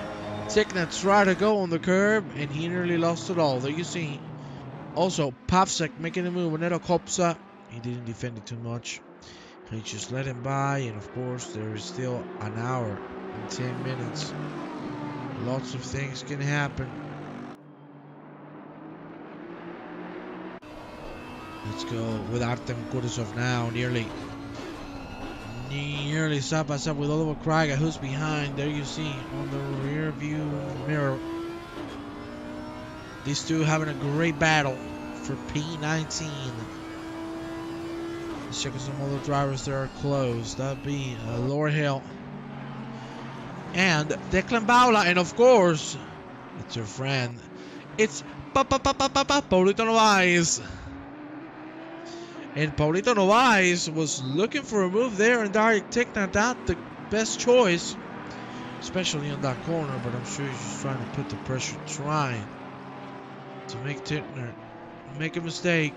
Speaker 1: Ticknet tried to go on the curb, and he nearly lost it all. There you see. Also, Pavsek making a move. Neto Kopsa, he didn't defend it too much. He just let him by, and of course there is still an hour and 10 minutes. Lots of things can happen. Let's go with Artem Kudasov now, nearly side by side with Oliver Krieger, who's behind. There you see on the rear view mirror. These two having a great battle for P19. Let's check out some other drivers that are close. That'd be Laura Hill and Declan Baula, and of course, it's your friend. It's Paulito Novaes. And Paulito Novaes was looking for a move there, and Darren Ticknet not the best choice, especially on that corner. But I'm sure he's just trying to put the pressure, trying to make Ticknet make a mistake.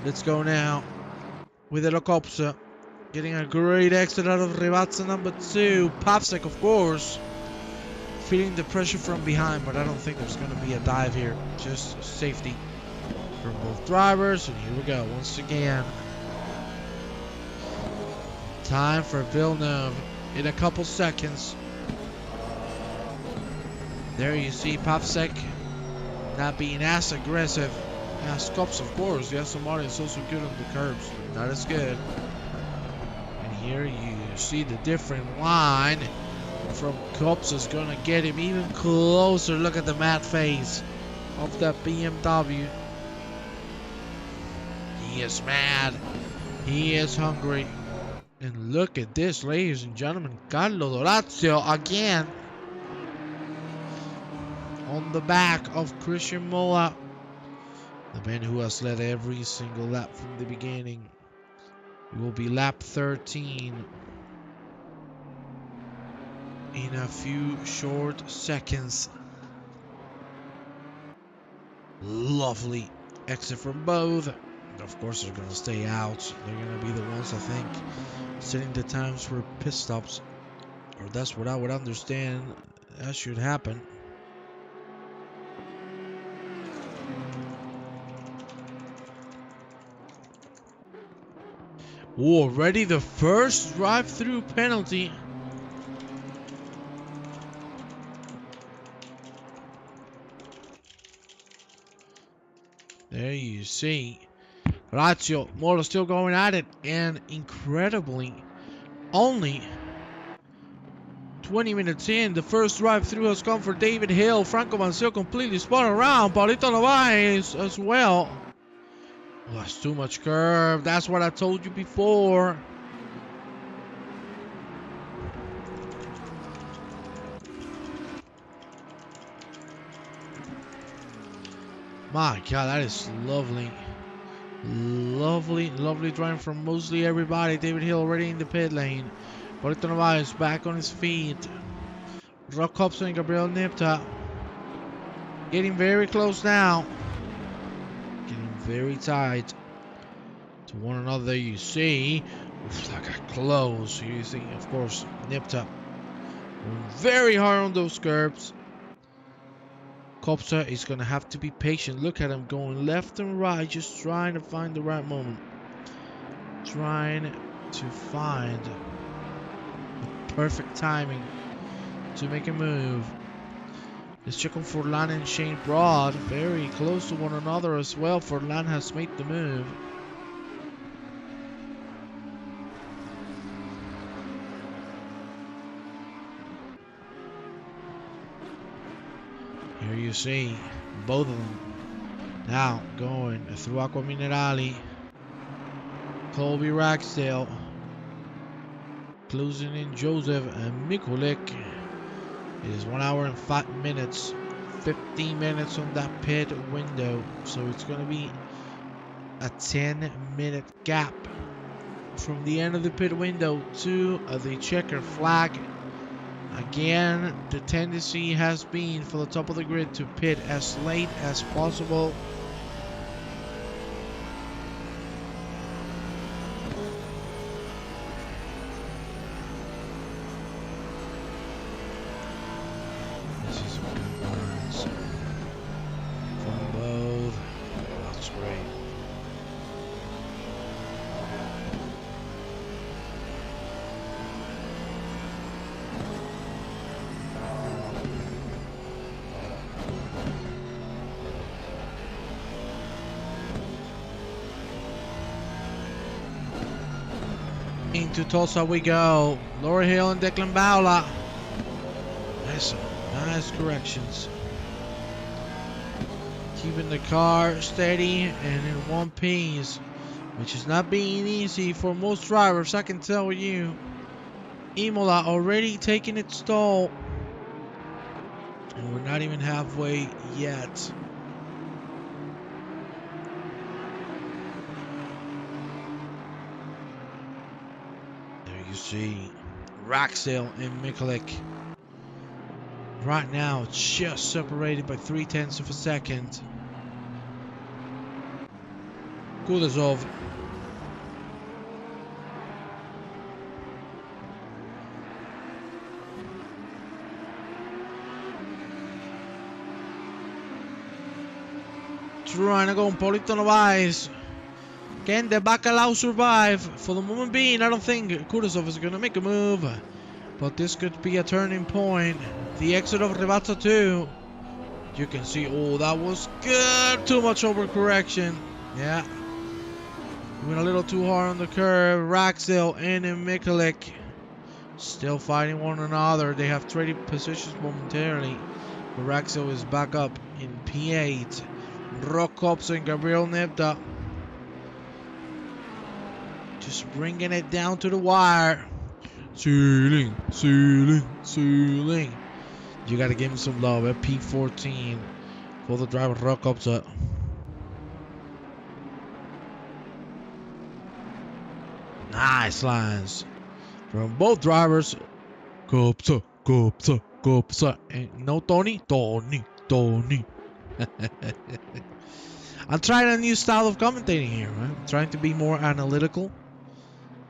Speaker 1: Let's go now with Elokopsa getting a great exit out of Rivazza number 2. Pavsek, of course, feeling the pressure from behind, but I don't think there's going to be a dive here. Just safety for both drivers. And here we go once again. Time for Villeneuve in a couple seconds. There you see Pavsek not being as aggressive. Scops, of course. The Aston Martin is also good on the curbs. Not as good. And here you You see the different line from Cops is gonna get him even closer. Look at the mad face of that BMW. He is mad. He is hungry. And look at this, ladies and gentlemen. Carlo Dorazio again on the back of Christian Imola, the man who has led every single lap from the beginning. It will be lap 13 in a few short seconds. Lovely exit from both. Of course, they're going to stay out. They're going to be the ones, I think, setting the times for pit stops. Or that's what I would understand that should happen. Ooh, already the first drive-through penalty. There you see. Lazio, Mola still going at it, and incredibly, only 20 minutes in, the first drive-through has come for David Hill. Franco Manceo completely spun around. Paulito Novaes as well. Oh, that's too much curve. That's what I told you before. My God, that is lovely. Lovely, lovely driving from mostly everybody. David Hill already in the pit lane. Paulito Novaes back on his feet. Rock Hobson and Gabriel Nipta getting very close now. Getting very tight to one another. You see, oof, that got close. You see, of course, Nipta going very hard on those curbs. Kopsa is going to have to be patient. Look at him going left and right, just trying to find the right moment. Trying to find the perfect timing to make a move. Let's check on Forlan and Shane Broad. Very close to one another as well. Forlan has made the move. Here you see both of them now going through Aqua Minerali. Colby Ragsdale closing in Joseph and Mikulik. It is 1 hour and 5 minutes, 15 minutes on that pit window. So it's going to be a 10-minute gap from the end of the pit window to the checker flag. Again, the tendency has been for the top of the grid to pit as late as possible. This is what burns from both. That's great. Into Tulsa we go. Laura Hill and Declan Baula. Nice corrections. Keeping the car steady and in one piece, which is not being easy for most drivers, I can tell you. Imola already taking its toll. And we're not even halfway yet. You see Raxdale and Mikulik right now just separated by 0.3 of a second. Kudasov trying to go on Paulito Novaes. Can the Bacalao survive? For the moment being, I don't think Kudasov is going to make a move. But this could be a turning point. The exit of Rivazza 2. You can see, oh, that was good. Too much overcorrection. Yeah. Went a little too hard on the curve. Raxdale and Mikulik Still fighting one another. They have traded positions momentarily. Baraxo is back up in P8. Rokops and Gabriel Nebda just bringing it down to the wire. Ceiling. You gotta give him some love at P14 for the driver Rokops. Nice lines from both drivers. Kopsa. And no Tony. I'm trying a new style of commentating here, right? I'm trying to be more analytical.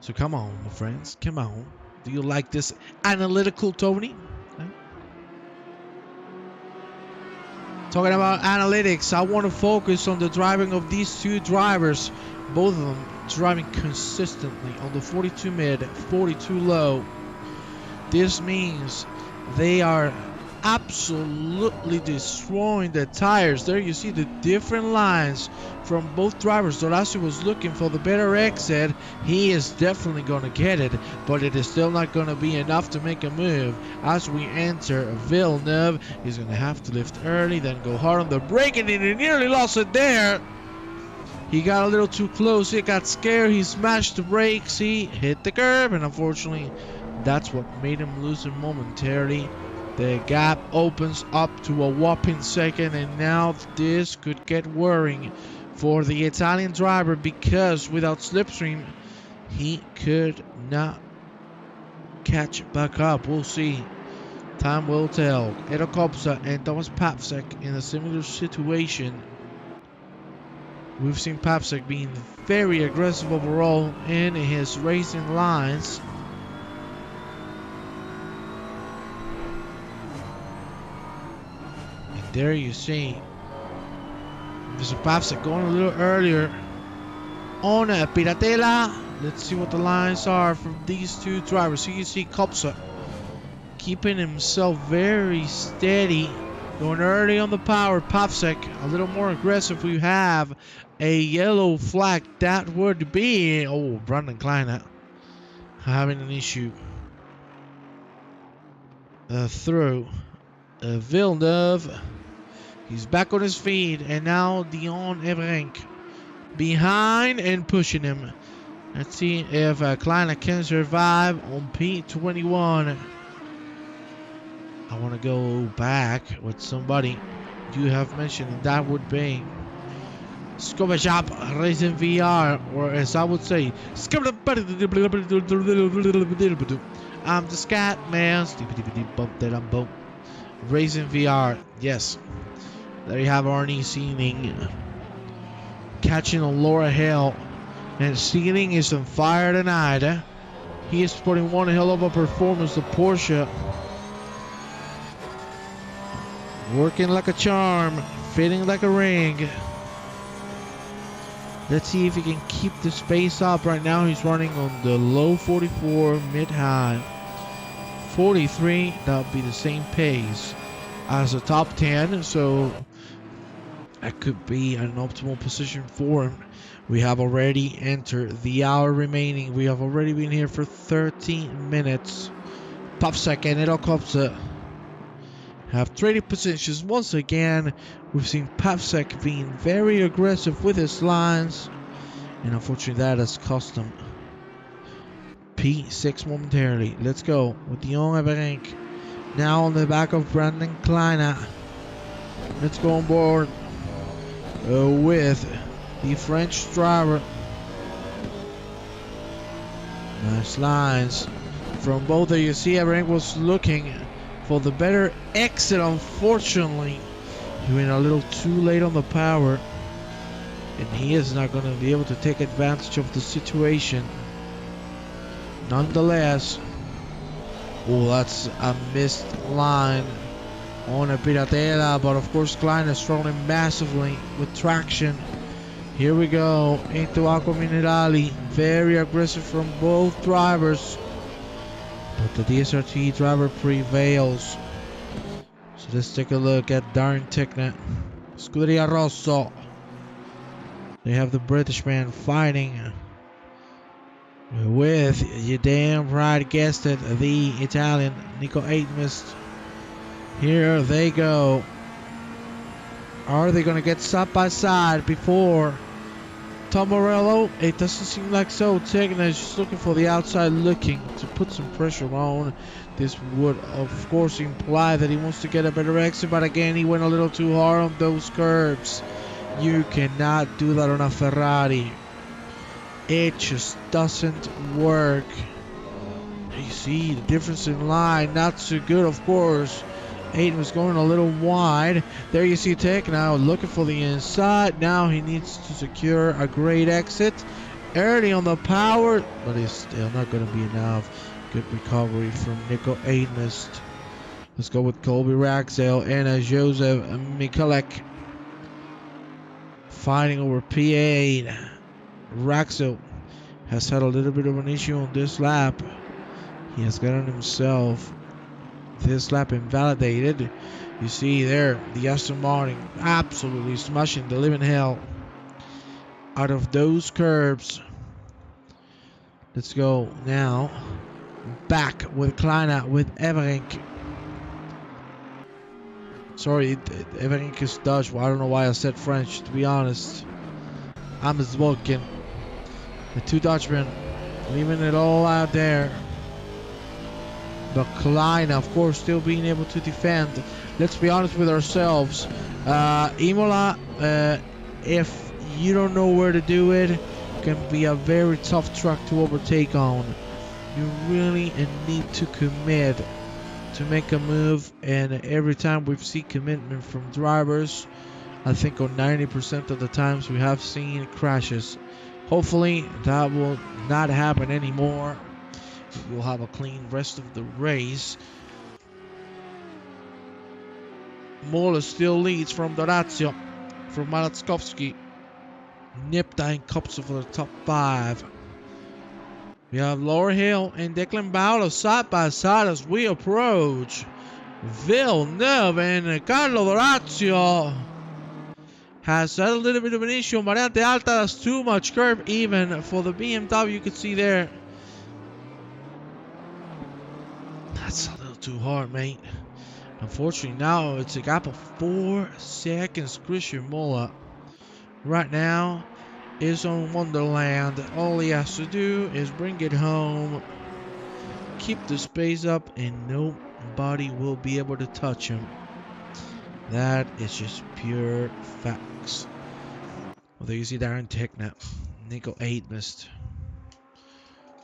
Speaker 1: So come on, my friends. Come on. Do you like this analytical Tony? Right? Talking about analytics, I want to focus on the driving of these two drivers. Both of them driving consistently on the 42 mid, 42 low. This means they are absolutely destroying the tires. There you see the different lines from both drivers. Dorazio was looking for the better exit. He is definitely going to get it, but it is still not going to be enough to make a move. As we enter Villeneuve, he's going to have to lift early, then go hard on the brake, and he nearly lost it there. He got a little too close. He got scared. He smashed the brakes. He hit the curb, and unfortunately, that's what made him lose it momentarily. The gap opens up to a whopping second, and now this could get worrying for the Italian driver, because without slipstream, he could not catch back up. We'll see. Time will tell. Edo Kopsa and Thomas Papsek in a similar situation. We've seen Papsek being very aggressive overall in his racing lines. And there you see Mr. Papsek going a little earlier on Piratella. Let's see what the lines are from these two drivers. So you see Kopsa keeping himself very steady, going early on the power. Papsek a little more aggressive. We have a yellow flag. That would be, Brandon Kleiner having an issue through Villeneuve. He's back on his feet, and now Dion Evrenk behind and pushing him. Let's see if Kleiner can survive on P21. I want to go back with somebody you have mentioned, and that would be Skobashop Racing VR, or as I would say, I'm the scat man. Racing VR, yes. There you have Arnie Sealing catching on Laura Hill, and Sealing is on fire tonight. He is putting one hell of a performance. The Porsche working like a charm, fitting like a ring. Let's see if he can keep the pace up. Right now he's running on the low 44, mid-high 43. That would be the same pace as the top 10, so that could be an optimal position for him. We have already entered the hour remaining. We have already been here for 13 minutes. Papsek and Edo Kopsa have traded positions once again. We've seen Papsek being very aggressive with his lines, and unfortunately that has cost him P6 momentarily. Let's go with Dion Everink now on the back of Brandon Kleiner. Let's go on board with the French driver. Nice lines from both of you. See, Everink was looking for the better exit. Unfortunately, he went a little too late on the power, and he is not going to be able to take advantage of the situation. Nonetheless, that's a missed line on a Piratella, but of course Klein is struggling massively with traction. Here we go into Acqua Minerali. Very aggressive from both drivers, but the DSRT driver prevails. So let's take a look at Darren Ticknet. Scuderia Rosso. They have the British man fighting with, you damn right guessed it, the Italian Nico Aitmist. Here they go. Are they going to get side by side before Tom Morello? It doesn't seem like so. Tegna is just looking for the outside, looking to put some pressure on. This would, of course, imply that he wants to get a better exit, but again, he went a little too hard on those curbs. You cannot do that on a Ferrari. It just doesn't work. You see the difference in line, not so good, of course. Aiden was going a little wide. There you see Tech now looking for the inside. Now he needs to secure a great exit. Early on the power, but it's still not going to be enough. Good recovery from Nico Aidmist. Let's go with Colby Raxel and Joseph Mikulek fighting over P8. Raxel has had a little bit of an issue on this lap. He has gotten himself this lap invalidated. You see there the Aston Martin absolutely smashing the living hell out of those curbs. Let's go now back with Kleina with Everink. Sorry, Everink is Dutch. Well, I don't know why I said French, to be honest. I'm smoking. The two Dutchmen leaving it all out there. But Klein, of course, still being able to defend. Let's be honest with ourselves. Imola, if you don't know where to do it, can be a very tough track to overtake on. You really need to commit to make a move. And every time we've seen commitment from drivers, I think on 90% of the times we have seen crashes. Hopefully that will not happen anymore. We'll have a clean rest of the race. Mola still leads from Dorazio, from Malatskovsky. Nipta and Kopsa for the top 5. We have Laura Hill and Declan Baulo side by side as we approach Villeneuve, and Carlo Dorazio has had a little bit of an issue. Variante Alta, that's too much curve even for the BMW. You can see there. That's a little too hard, mate. Unfortunately, now it's a gap of 4 seconds. Christian Mola right now is on Wonderland. All he has to do is bring it home, keep the space up, and nobody will be able to touch him. That is just pure facts. Well, there you see Darren Techna, Nico Aidmist.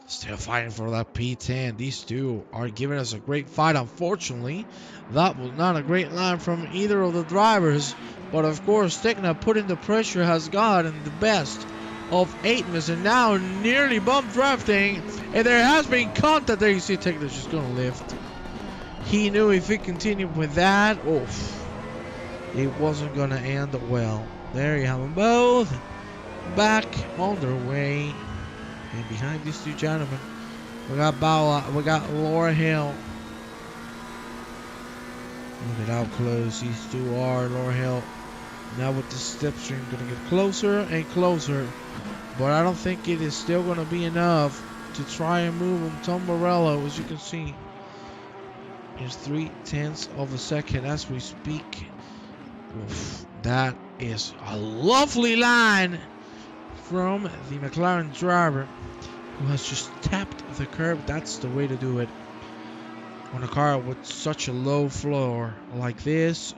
Speaker 1: Still fighting for that P10. These two are giving us a great fight. Unfortunately, that was not a great line from either of the drivers. But of course, Tekna putting the pressure has gotten the best of Aitmas, and now nearly bump drafting. And there has been contact. There you see Tekna's just going to lift. He knew if he continued with that, it wasn't going to end well. There you have them both back on their way. And behind these two gentlemen, we got Bala, we got Laura Hill. Look at how close these two are. Laura Hill now with the slipstream going to get closer and closer. But I don't think it is still going to be enough to try and move on Tom Morello. As you can see, it's 0.3 of a second as we speak. Oof, that is a lovely line from the McLaren driver, who has just tapped the curb. That's the way to do it on a car with such a low floor like this.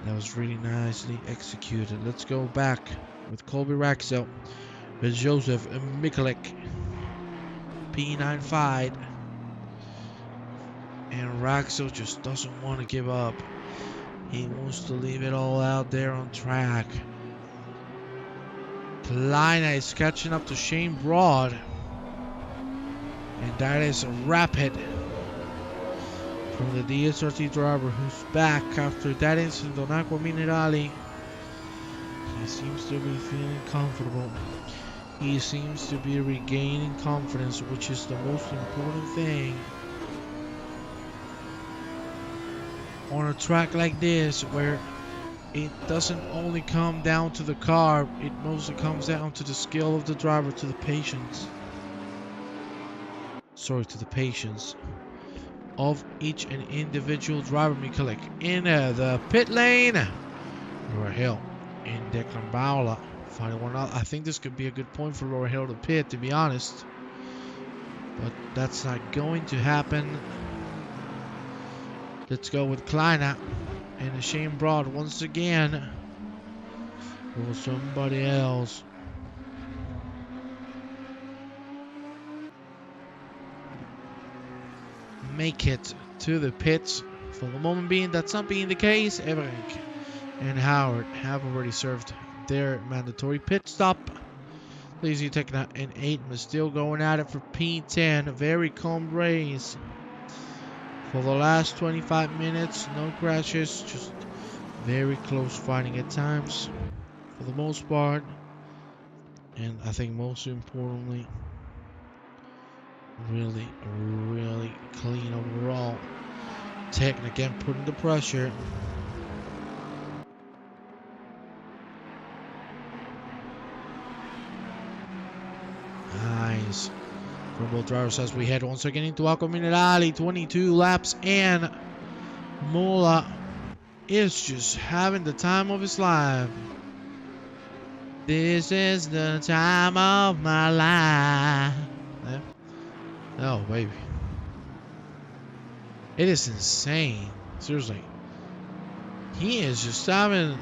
Speaker 1: That was really nicely executed. Let's go back with Colby Raxel, with Joseph Mikulek, P9 fight. And Raxel just doesn't want to give up. He wants to leave it all out there on track. Kleina is catching up to Shane Broad. And that is a rapid from the DSRT driver, who's back after that incident on Aqua Minerali. He seems to be feeling comfortable. He seems to be regaining confidence, which is the most important thing on a track like this, where it doesn't only come down to the car, it mostly comes down to the skill of the driver, to the patience. sorry, to the patience of each and individual driver. Mikalik in the pit lane. Laura Hill and Declan Bowler finding one out. I think this could be a good point for Laura Hill to pit, to be honest. But that's not going to happen. Let's go with Kleiner and Shane Broad once again. Or somebody else. Make it to the pits. For the moment being, that's not being the case. Everink and Howard have already served their mandatory pit stop. Lazy Tekna and Aitman still going at it for P10. A very calm race. For the last 25 minutes, no crashes, just very close fighting at times. For the most part. And I think most importantly, really clean overall. Tekna again putting the pressure. Nice from both drivers as we head once again into Acqua Minerale. 22 laps, and Imola is just having the time of his life. This is the time of my life. Yeah. Oh, baby. It is insane. Seriously. He is just having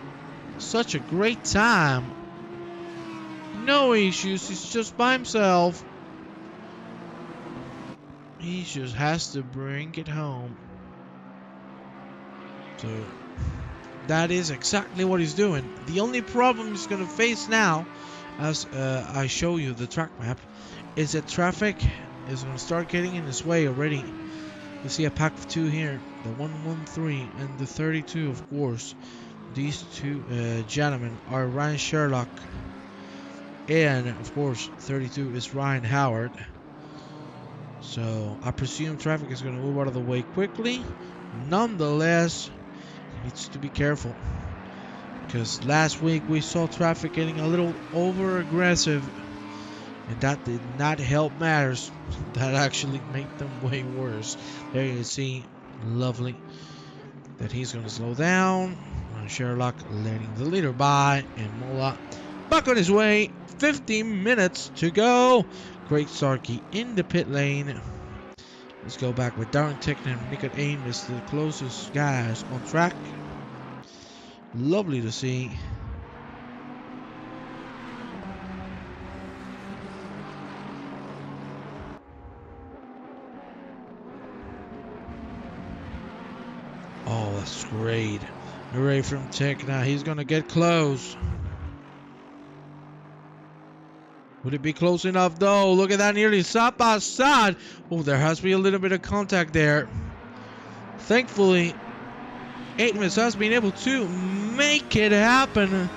Speaker 1: such a great time. No issues. He's just by himself. He just has to bring it home. So that is exactly what he's doing. The only problem he's going to face now, as I show you the track map, is that traffic is going to start getting in his way already. You see a pack of two here, the 113 and the 32, of course. These two gentlemen are Ryan Sherlock, and of course 32 is Ryan Howard. So I presume traffic is going to move out of the way quickly. Nonetheless, he needs to be careful, because last week we saw traffic getting a little over aggressive, and that did not help matters. That actually made them way worse. There you see, lovely, that he's going to slow down. Sherlock letting the leader by, and Mola back on his way. 15 minutes to go. Craig Starkey in the pit lane. Let's go back with Darren Tickner and Nick Amos, the closest guys on track. Lovely to see. Oh, that's great. Hooray from Tickner. He's going to get close. Would it be close enough though? Look at that, nearly side by side. Oh, there has to be a little bit of contact there. Thankfully, Aitman has been able to make it happen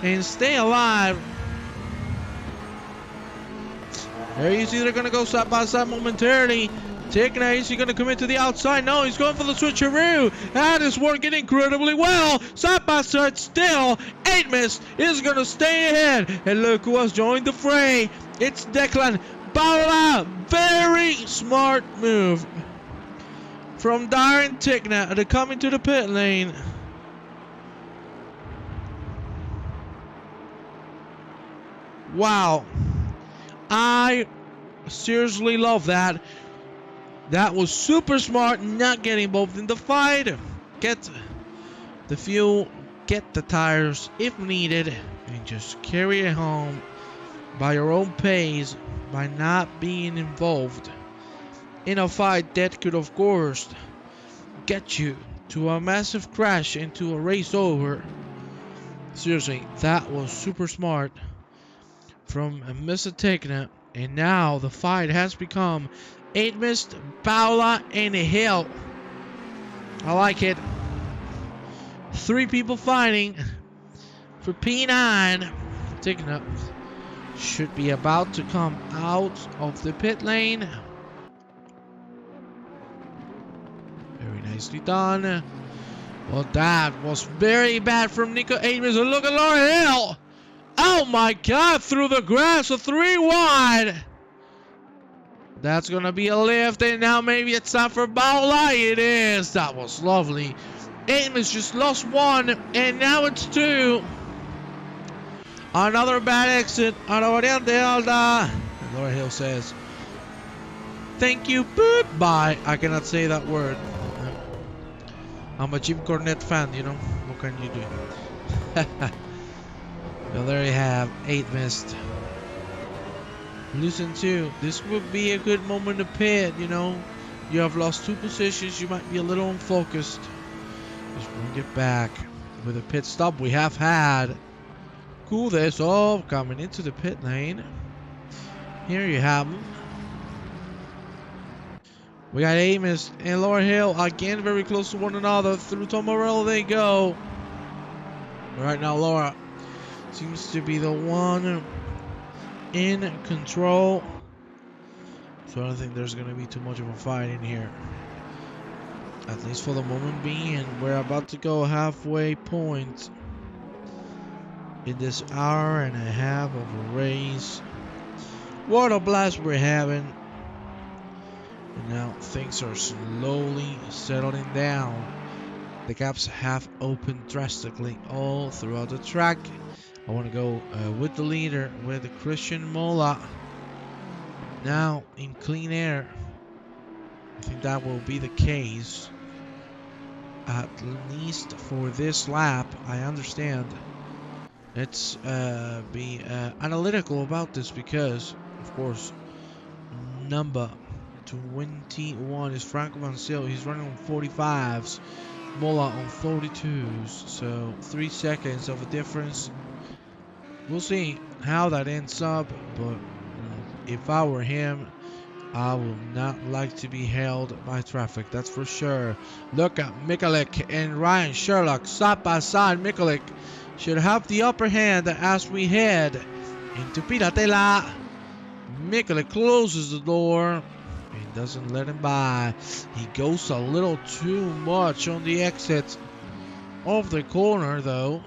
Speaker 1: and stay alive. There you see they're going to go side by side momentarily. Tickner, is he going to commit to the outside? No, he's going for the switcheroo. That is working incredibly well. Side by side still. Aitman is going to stay ahead. And look who has joined the fray. It's Declan Bowler. Very smart move from Darren Tickner to come into the pit lane. Wow. I seriously love that. That was super smart, not getting involved in the fight. Get the fuel, get the tires if needed, and just carry it home by your own pace, by not being involved in a fight that could, of course, get you to a massive crash and to a race over. Seriously, that was super smart from Mr. Tekna, and now the fight has become Aitman, Paula, and Hill. I like it. 3 people fighting for P9. Tekna should be about to come out of the pit lane. Very nicely done. Well, that was very bad from Nico Aitman. And look at Laura Hill. Oh my God, through the grass, a 3 wide. That's gonna be a lift, and now maybe it's time for Baula. It is. That was lovely. Amos just lost one, and now it's two. Another bad exit on a variante alta. And Laura Hill says, thank you, boop, bye. I cannot say that word. I'm a Jim Cornette fan, you know. What can you do? Well, there you have 8 missed. Listen to, this would be a good moment to pit, you know. You have lost 2 positions. You might be a little unfocused. Just bring it back with a pit stop we have had. Cool this off, coming into the pit lane. Here you have them. We got Amos and Laura Hill again very close to one another. Through Tom Morello they go. Right now Laura seems to be the one in control. So I don't think there's going to be too much of a fight in here. At least for the moment being. We're about to go halfway point in this hour and a half of a race. What a blast we're having. And now things are slowly settling down. The gaps have opened drastically all throughout the track. I want to go with the leader, with Christian Imola. Now in clean air. I think that will be the case. At least for this lap, I understand. Let's be analytical about this because, of course, number 21 is Franco Mancil. He's running on 45s. Mola on 42s. So 3 seconds of a difference. We'll see how that ends up. But if I were him, I would not like to be held by traffic. That's for sure. Look at Mikalik and Ryan Sherlock side by side. Mikalik should have the upper hand as we head into Piratela. Mikalik closes the door and doesn't let him by. He goes a little too much on the exit of the corner though.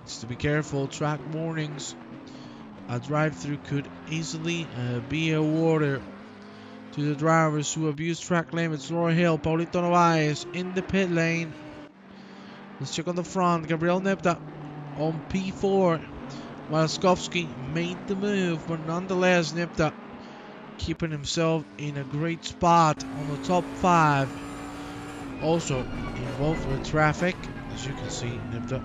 Speaker 1: Needs to be careful. Track warnings. A drive-through could easily be awarded to the drivers who abuse track limits. Laura Hill, Paulito Novaes in the pit lane. Let's check on the front. Gabriel Nepta on P4. Walaskovsky made the move, but nonetheless, Nepta keeping himself in a great spot on the top 5. Also involved with traffic, as you can see, Nepta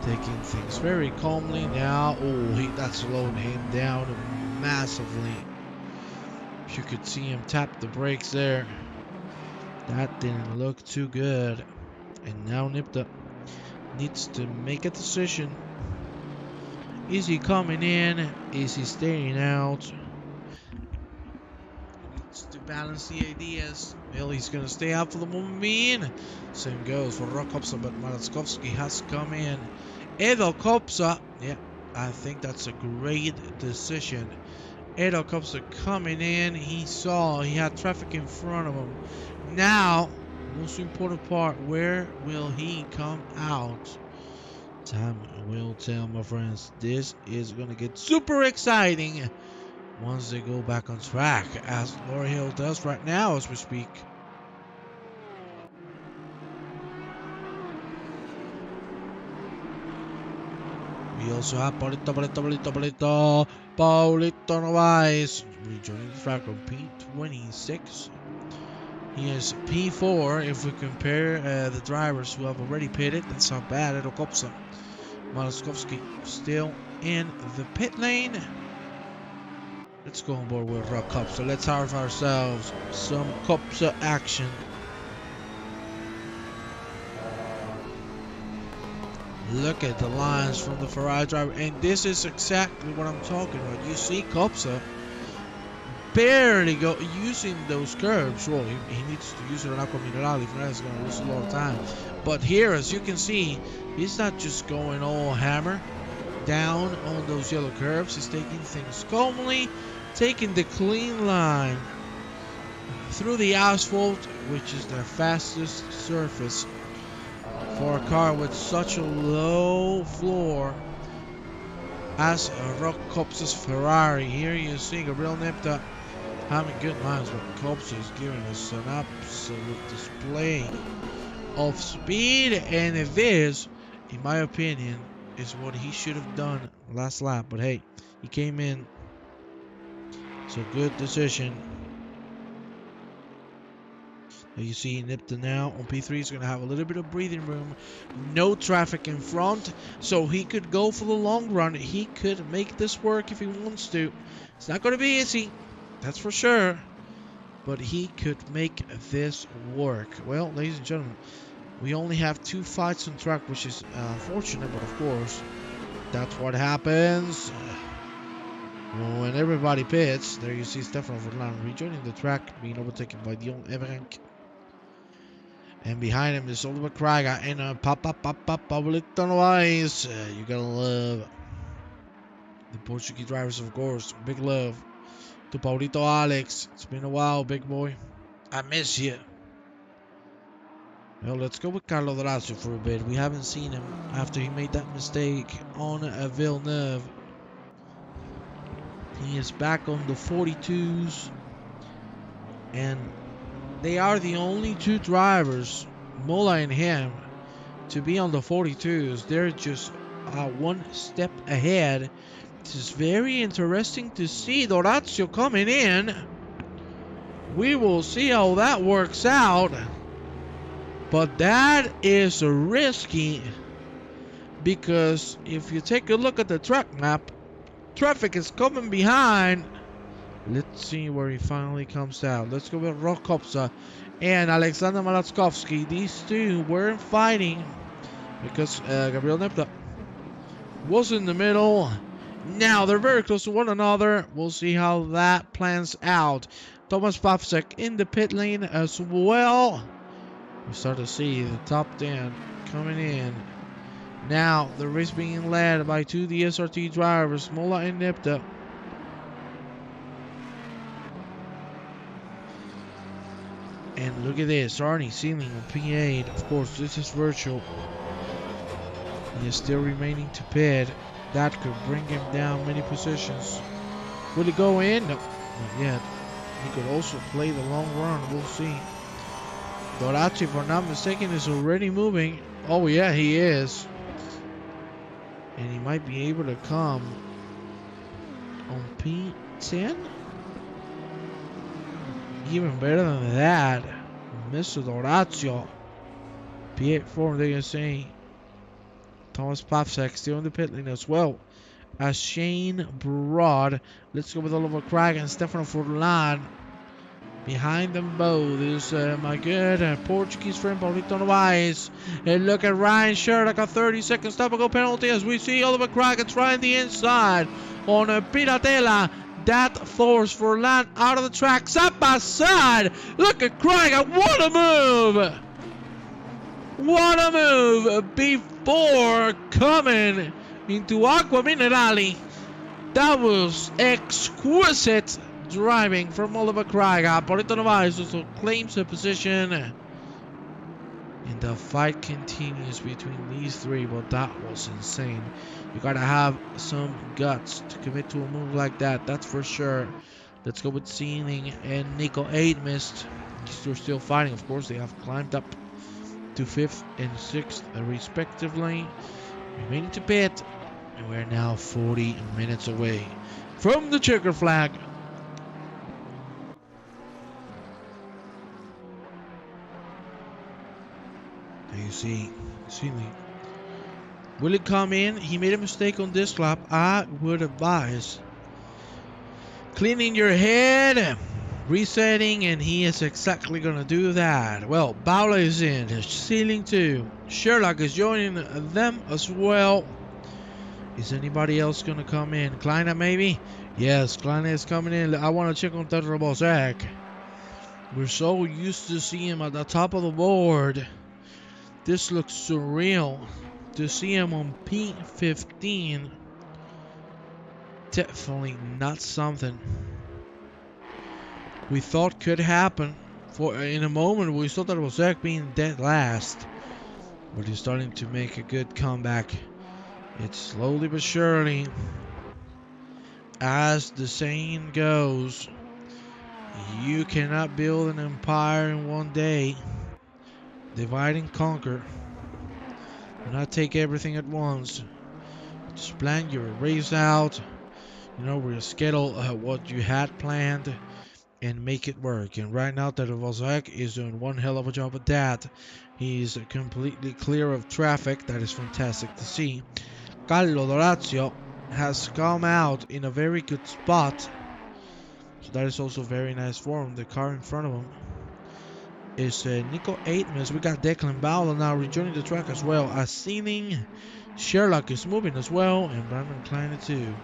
Speaker 1: taking things very calmly now. Oh, that's slowing him down massively. You could see him tap the brakes there. That didn't look too good. And now Nipta needs to make a decision. Is he coming in? Is he staying out? Needs to balance the ideas. Well, he's going to stay out for the moment being. Same goes for Rokopsa, but Malaskovsky has come in. Edo Kopsa. Yeah, I think that's a great decision. Edo Kopsa coming in. He saw he had traffic in front of him. Now, most important part, where will he come out? Time will tell, my friends. This is going to get super exciting once they go back on track, as Laura Hill does right now as we speak. We also have Paulito Novaes rejoining the track on P26. He is P4 if we compare the drivers who have already pitted. That's not bad. Edo Kopsa. Malaskovsky still in the pit lane. Let's go on board with Rock Kopsa. Let's have ourselves some Kopsa action. Look at the lines from the Ferrari driver, and this is exactly what I'm talking about. You see Kopsa barely using those curves. Well, he needs to use it on Aqua Mineral. If not, he's going to lose a lot of time. But here, as you can see, he's not just going all hammer down on those yellow curves. He's taking things calmly, taking the clean line through the asphalt, which is the fastest surface for a car with such a low floor as Rock Kopsa's Ferrari. Here you see Gabriel Nepta having good lines, but Cops is giving us an absolute display of speed, and this, in my opinion, is what he should have done last lap. But hey, he came in, so good decision. You see Nipton now on P3 is going to have a little bit of breathing room. No traffic in front, so he could go for the long run. He could make this work if he wants to. It's not going to be easy, that's for sure, but he could make this work. Well, ladies and gentlemen, we only have 2 fights on track, which is unfortunate, but of course, that's what happens when everybody pits. There you see Stefano Forlan rejoining the track, being overtaken by Dion Everenk. And behind him is Oliver Kraga and Pablito Novaes. You gotta love the Portuguese drivers, of course. Big love to Paulito Alex. It's been a while, big boy. I miss you. Well, let's go with Carlo Dorazio for a bit. We haven't seen him after he made that mistake on Villeneuve. He is back on the 42s. And they are the only 2 drivers, Imola and him, to be on the 42s. They're just 1 step ahead. This is very interesting to see Dorazio coming in. We will see how that works out. But that is risky, because if you take a look at the track map, traffic is coming behind. Let's see where he finally comes out. Let's go with Rokopsa and Alexander Malatskovsky. These 2 weren't fighting because Gabriel Nepta was in the middle. Now they're very close to one another. We'll see how that plans out. Thomas Pavsek in the pit lane as well. We start to see the top 10 coming in. Now the race being led by 2 DSRT drivers, Mola and Nepta. And look at this, Arnie Sealing on P8. Of course, this is virtual. He is still remaining to pit. That could bring him down many positions. Will he go in? No, not yet. He could also play the long run. We'll see. Dorazio, if I'm not mistaken, is already moving. Oh yeah, he is. And he might be able to come on P10? Even better than that, Mr. Dorazio. P8 form, they're going to say. Thomas Pavsek still in the pit lane as well as Shane Broad. Let's go with Oliver Craig and Stefano Forlan. Behind them both is my good Portuguese friend Paulito Novaes. And look at Ryan Sherlock, a 30-second stop-and-go penalty as we see Oliver Craig trying the inside on Piratella. That forced Forlan out of the track, side by side. Look at Craig, what a move! What a move before coming into Aqua Minerali. That was exquisite driving from Oliver Craig. Paulito Novaes also claims a position. And the fight continues between these 3, but that was insane. You gotta have some guts to commit to a move like that, that's for sure. Let's go with Sealing and Nico 8 missed. They're still fighting, of course. They have climbed up to 5th and 6th respectively. Remaining to pit. And we're now 40 minutes away from the checker flag. There you see Sealing. Will it come in? He made a mistake on this lap. I would advise cleaning your head, resetting, and he is exactly going to do that. Well, Paula is in, Sealing too. Sherlock is joining them as well. Is anybody else going to come in? Kleiner maybe? Yes, Kleiner is coming in. I want to check on Tetra Bozak. We're so used to seeing him at the top of the board. This looks surreal. To see him on P15, definitely not something we thought could happen. For in a moment we thought that was Zach being dead last, but he's starting to make a good comeback. It's slowly but surely, as the saying goes. You cannot build an empire in one day. Divide and conquer. Do not take everything at once. Just plan your race out. Reschedule what you had planned and make it work. And right now, Tervozek is doing one hell of a job at that. He's completely clear of traffic. That is fantastic to see. Carlo Dorazio has come out in a very good spot. So that is also very nice for him. The car in front of him is Nico Aitmas. We got Declan Bowler now rejoining the track as well. As Sealing Sherlock is moving as well. And Brandon Klein too.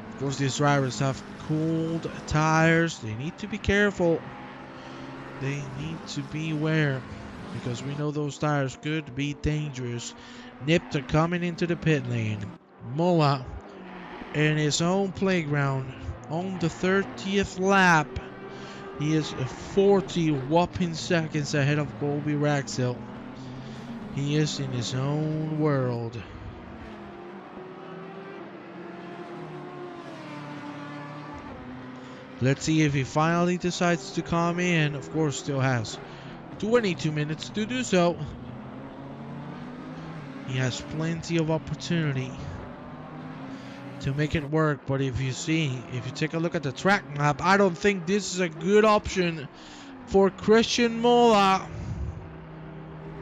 Speaker 1: Of course, these drivers have cooled tires. They need to be careful. They need to beware, because we know those tires could be dangerous. Nipta coming into the pit lane. Imola in his own playground on the 30th lap. He is 40 whopping seconds ahead of Colby Raxel. He is in his own world. Let's see if he finally decides to come in. Of course, still has 22 minutes to do so. He has plenty of opportunity to make it work. But if you take a look at the track map, I don't think this is a good option for Christian Mola.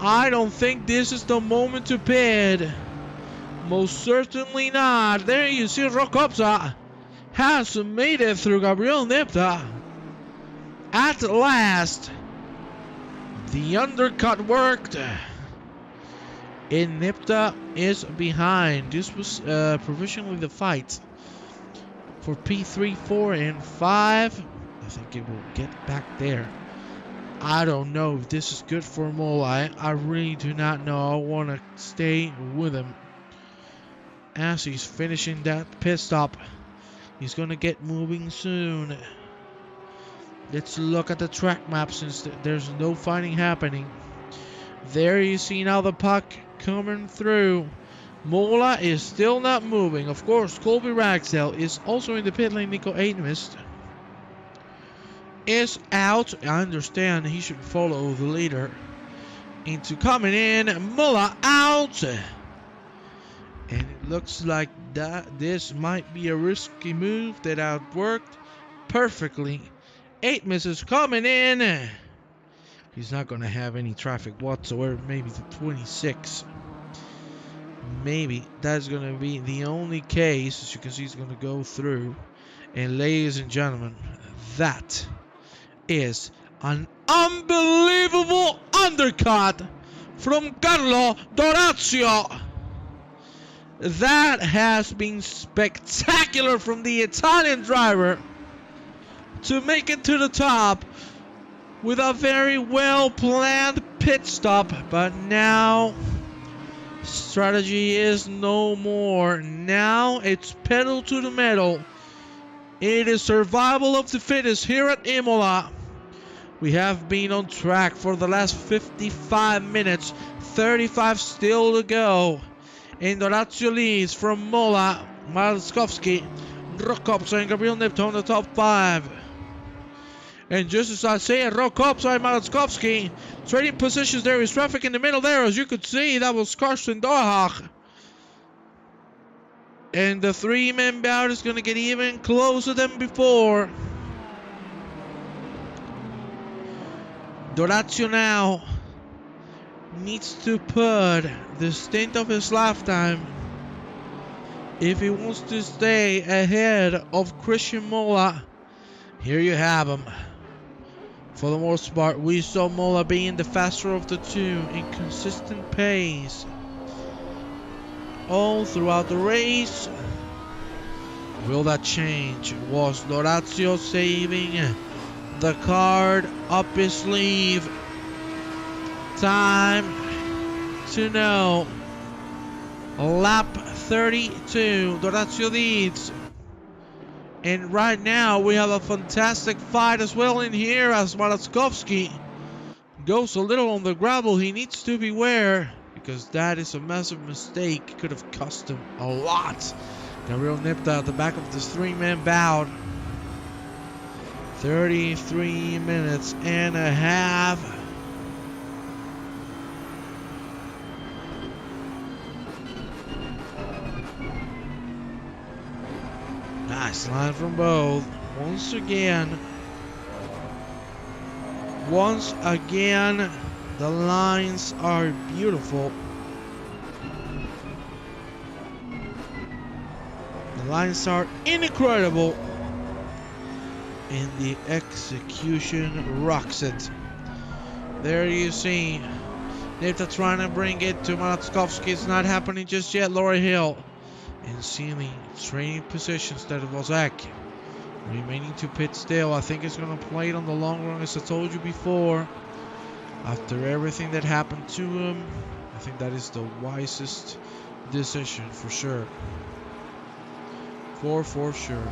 Speaker 1: I don't think this is the moment to pit. Most certainly not. There you see Rokopsa has made it through Gabriel Nipta. At last, the undercut worked. And Nipta is behind. This was provisionally the fight for P3, 4, and 5. I think it will get back there. I don't know if this is good for Mola. I really do not know. I want to stay with him as he's finishing that pit stop. He's going to get moving soon. Let's look at the track map since there's no fighting happening. There you see now the puck coming through. Mola is still not moving. Of course, Colby Raxel is also in the pit lane. Nico Aitmist is out. I understand he should follow the leader into coming in. Mola out. And it looks like this might be a risky move that outworked perfectly. 8 misses coming in. He's not going to have any traffic whatsoever. Maybe the 26. Maybe that's going to be the only case. As you can see, he's going to go through. And ladies and gentlemen, that is an unbelievable undercut from Carlo Dorazio. That has been spectacular from the Italian driver to make it to the top with a very well planned pit stop. But now strategy is no more. Now it's pedal to the metal. It is survival of the fittest here at Imola. We have been on track for the last 55 minutes. 35 still to go. And Dorazio leads from Mola, Malskowski, Rokopsa, and Gabriel Nipta on the top 5. And just as I say, Rokopsa and Malskowski trading positions. There is traffic in the middle there. As you could see, that was Karsten Dohach. And the 3-man bout is going to get even closer than before. Dorazio now needs to put the stint of his lifetime if he wants to stay ahead of Christian Mola. Here you have him. For the most part, we saw Mola being the faster of the two in consistent pace all throughout the race. Will that change? Was Dorazio saving the card up his sleeve? Time to know. Lap 32, Dorazio leads. And right now we have a fantastic fight as well in here as Malskowski goes a little on the gravel. He needs to beware because that is a massive mistake. Could have cost him a lot. Gabriel Nipta at the back of this 3-man bout. 33 minutes and a half. Nice line from both. Once again, the lines are beautiful. The lines are incredible. And the execution rocks it. There you see Nipta trying to bring it to Malatskovsky. It's not happening just yet. Laura Hill and Sealy training positions that was Ozak. Remaining to pit still. I think it's going to play it on the long run, as I told you before. After everything that happened to him, I think that is the wisest decision for sure. For sure.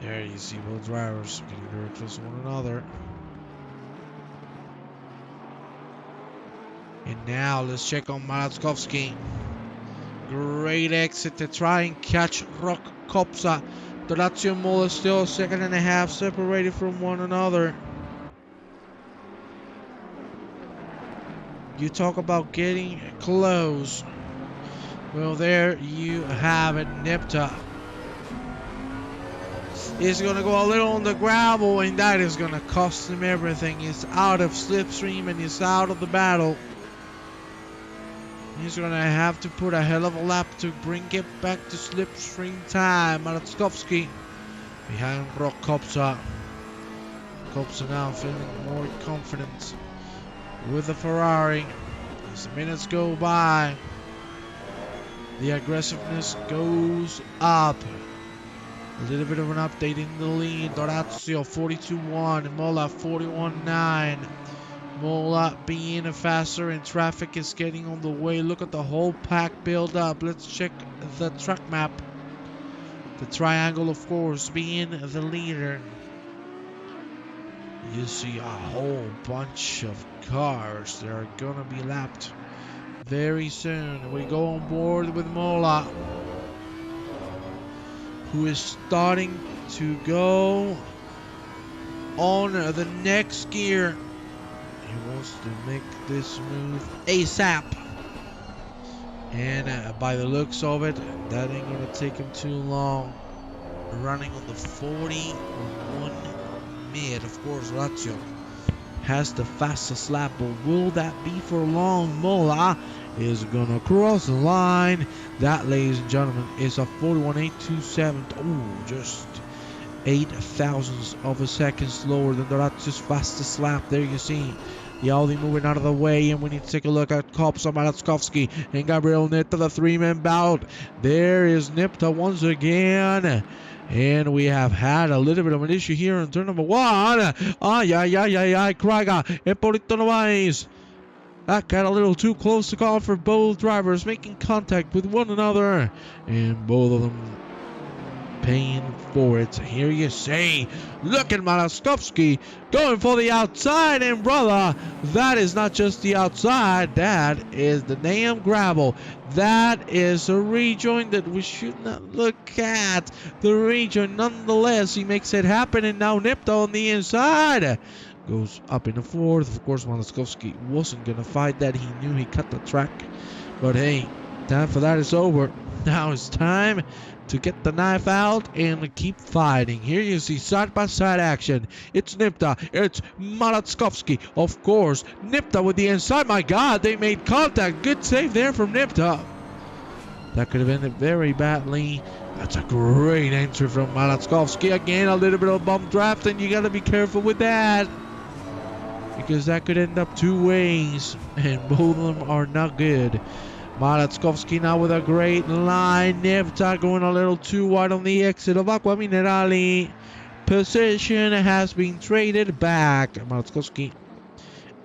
Speaker 1: There you see both drivers getting very close to one another. And now let's check on Malatskovsky. Great exit to try and catch Rock Kopsa. Dorazio Imola still a second and a half separated from one another. You talk about getting close. Well, there you have it. Nipta is going to go a little on the gravel, and that is going to cost him everything. He's out of slipstream and he's out of the battle. He's going to have to put a hell of a lap to bring it back to slipstream time. Malatskovsky behind Rock Kopsa. Kopsa now feeling more confident with the Ferrari. As the minutes go by, the aggressiveness goes up. A little bit of an update in the lead. Dorazio 42-1, Imola 41-9. Imola being faster and traffic is getting on the way. Look at the whole pack build up. Let's check the track map. The triangle, of course, being the leader. You see a whole bunch of cars that are gonna be lapped very soon. We go on board with Imola, who is starting to go on the next gear. He wants to make this move ASAP. And by the looks of it, that ain't going to take him too long. Running on the 41 mid. Of course, Lazio has the fastest lap, but will that be for long? Mola is going to cross the line. That, ladies and gentlemen, is a 41.827. Oh, just 8 thousandths of a second slower than Dorazio's fastest lap. There you see the Audi moving out of the way, and we need to take a look at Kopsa, Malatskovsky, and Gabriel Nipta, the three-man bout. There is Nipta once again. And we have had a little bit of an issue here in turn number 1. Kraga, Epolito Novais. That got a little too close to call for both drivers, making contact with one another. And both of them paying for it. Here you say, look at Malatskovsky going for the outside, and brother, that is not just the outside, that is the damn gravel. That is a rejoin that we should not look at. The rejoin, nonetheless, he makes it happen, and now Nipta on the inside goes up in the fourth. Of course, Malatskovsky wasn't gonna fight that. He knew he cut the track, but hey, time for that is over. Now it's time to get the knife out and keep fighting. Here you see side-by-side action. It's Nipta. It's Malatskovsky. Of course, Nipta with the inside. My God, they made contact. Good save there from Nipta. That could have ended very badly. That's a great entry from Malatskovsky. Again, a little bit of bump draft, and you got to be careful with that, because that could end up two ways, and both of them are not good. Malatskovsky now with a great line. Nipta going a little too wide on the exit of Aqua Minerali. Position has been traded back. Malatskovsky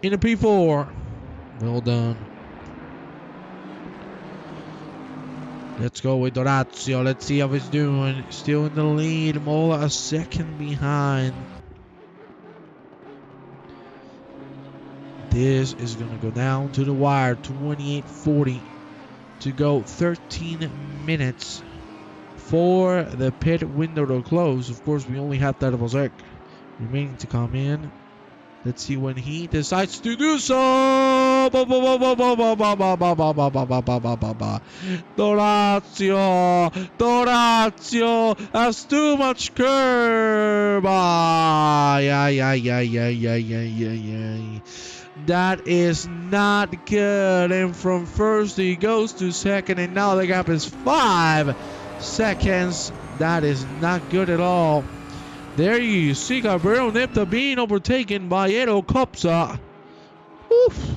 Speaker 1: in the P4. Well done. Let's go with Dorazio. Let's see how he's doing. Still in the lead. Mola a second behind. This is going to go down to the wire. 28:40 to go. 13 minutes for the pit window to close. Of course, we only have that Bozek remaining to come in. Let's see when he decides to do so. Dorazio has too much curb. That is not good. And from first he goes to second, and now the gap is 5 seconds. That is not good at all. There you see Gabriel Nipta being overtaken by Edo Kopsa. Oof.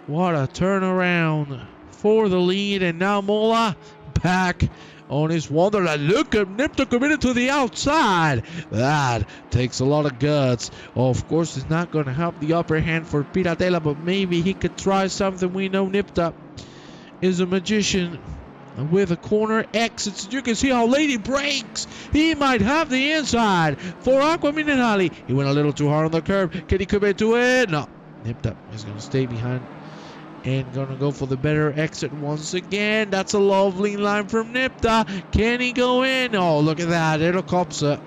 Speaker 1: What a turnaround for the lead. And now Mola back on his wonderland. Look at Nipta committed to the outside. That takes a lot of guts. Of course, it's not going to help the upper hand for Piratella, but maybe he could try something. We know Nipta is a magician with a corner exits. You can see how late he breaks. He might have the inside for Aqua Minerali. He went a little too hard on the curb. Can he commit to it? No. Nipta is going to stay behind and going to go for the better exit once again. That's a lovely line from Nipta. Can he go in? Oh, look at that. It'll Kopsa.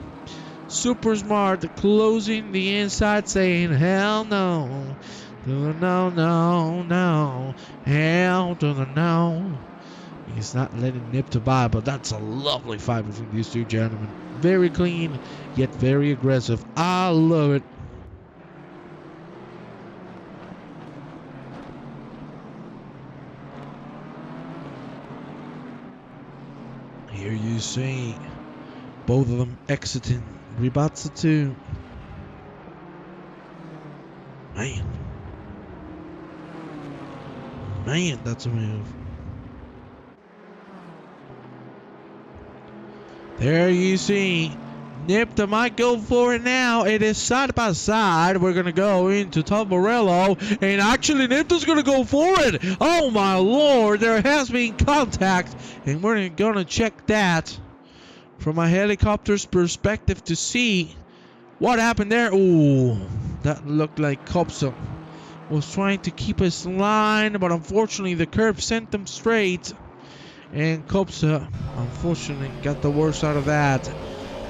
Speaker 1: Super smart. Closing the inside, saying, hell no. To the no, no, no. Hell to the no. He's not letting Nipta by, but that's a lovely fight between these two gentlemen. Very clean, yet very aggressive. I love it. Here you see both of them exiting. Ribatsa too. Man, that's a move. There you see, Nipta might go for it now. It is side by side. We're going to go into Tamborello, and actually Nipta's going to go for it. Oh my lord, there has been contact, and we're going to check that from a helicopter's perspective to see what happened there. Ooh, that looked like Kopsa was trying to keep his line, but unfortunately the curve sent him straight. And Kopsa, unfortunately, got the worst out of that.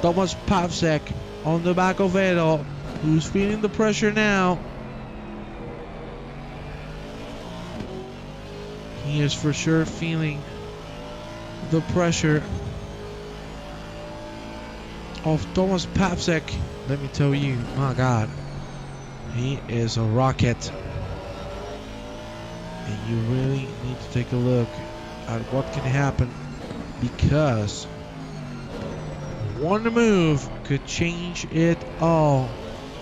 Speaker 1: Thomas Pavsek on the back of Edo, who's feeling the pressure now. He is for sure feeling the pressure of Thomas Pavsek. Let me tell you, my God, he is a rocket. And you really need to take a look at what can happen, because one move could change it all.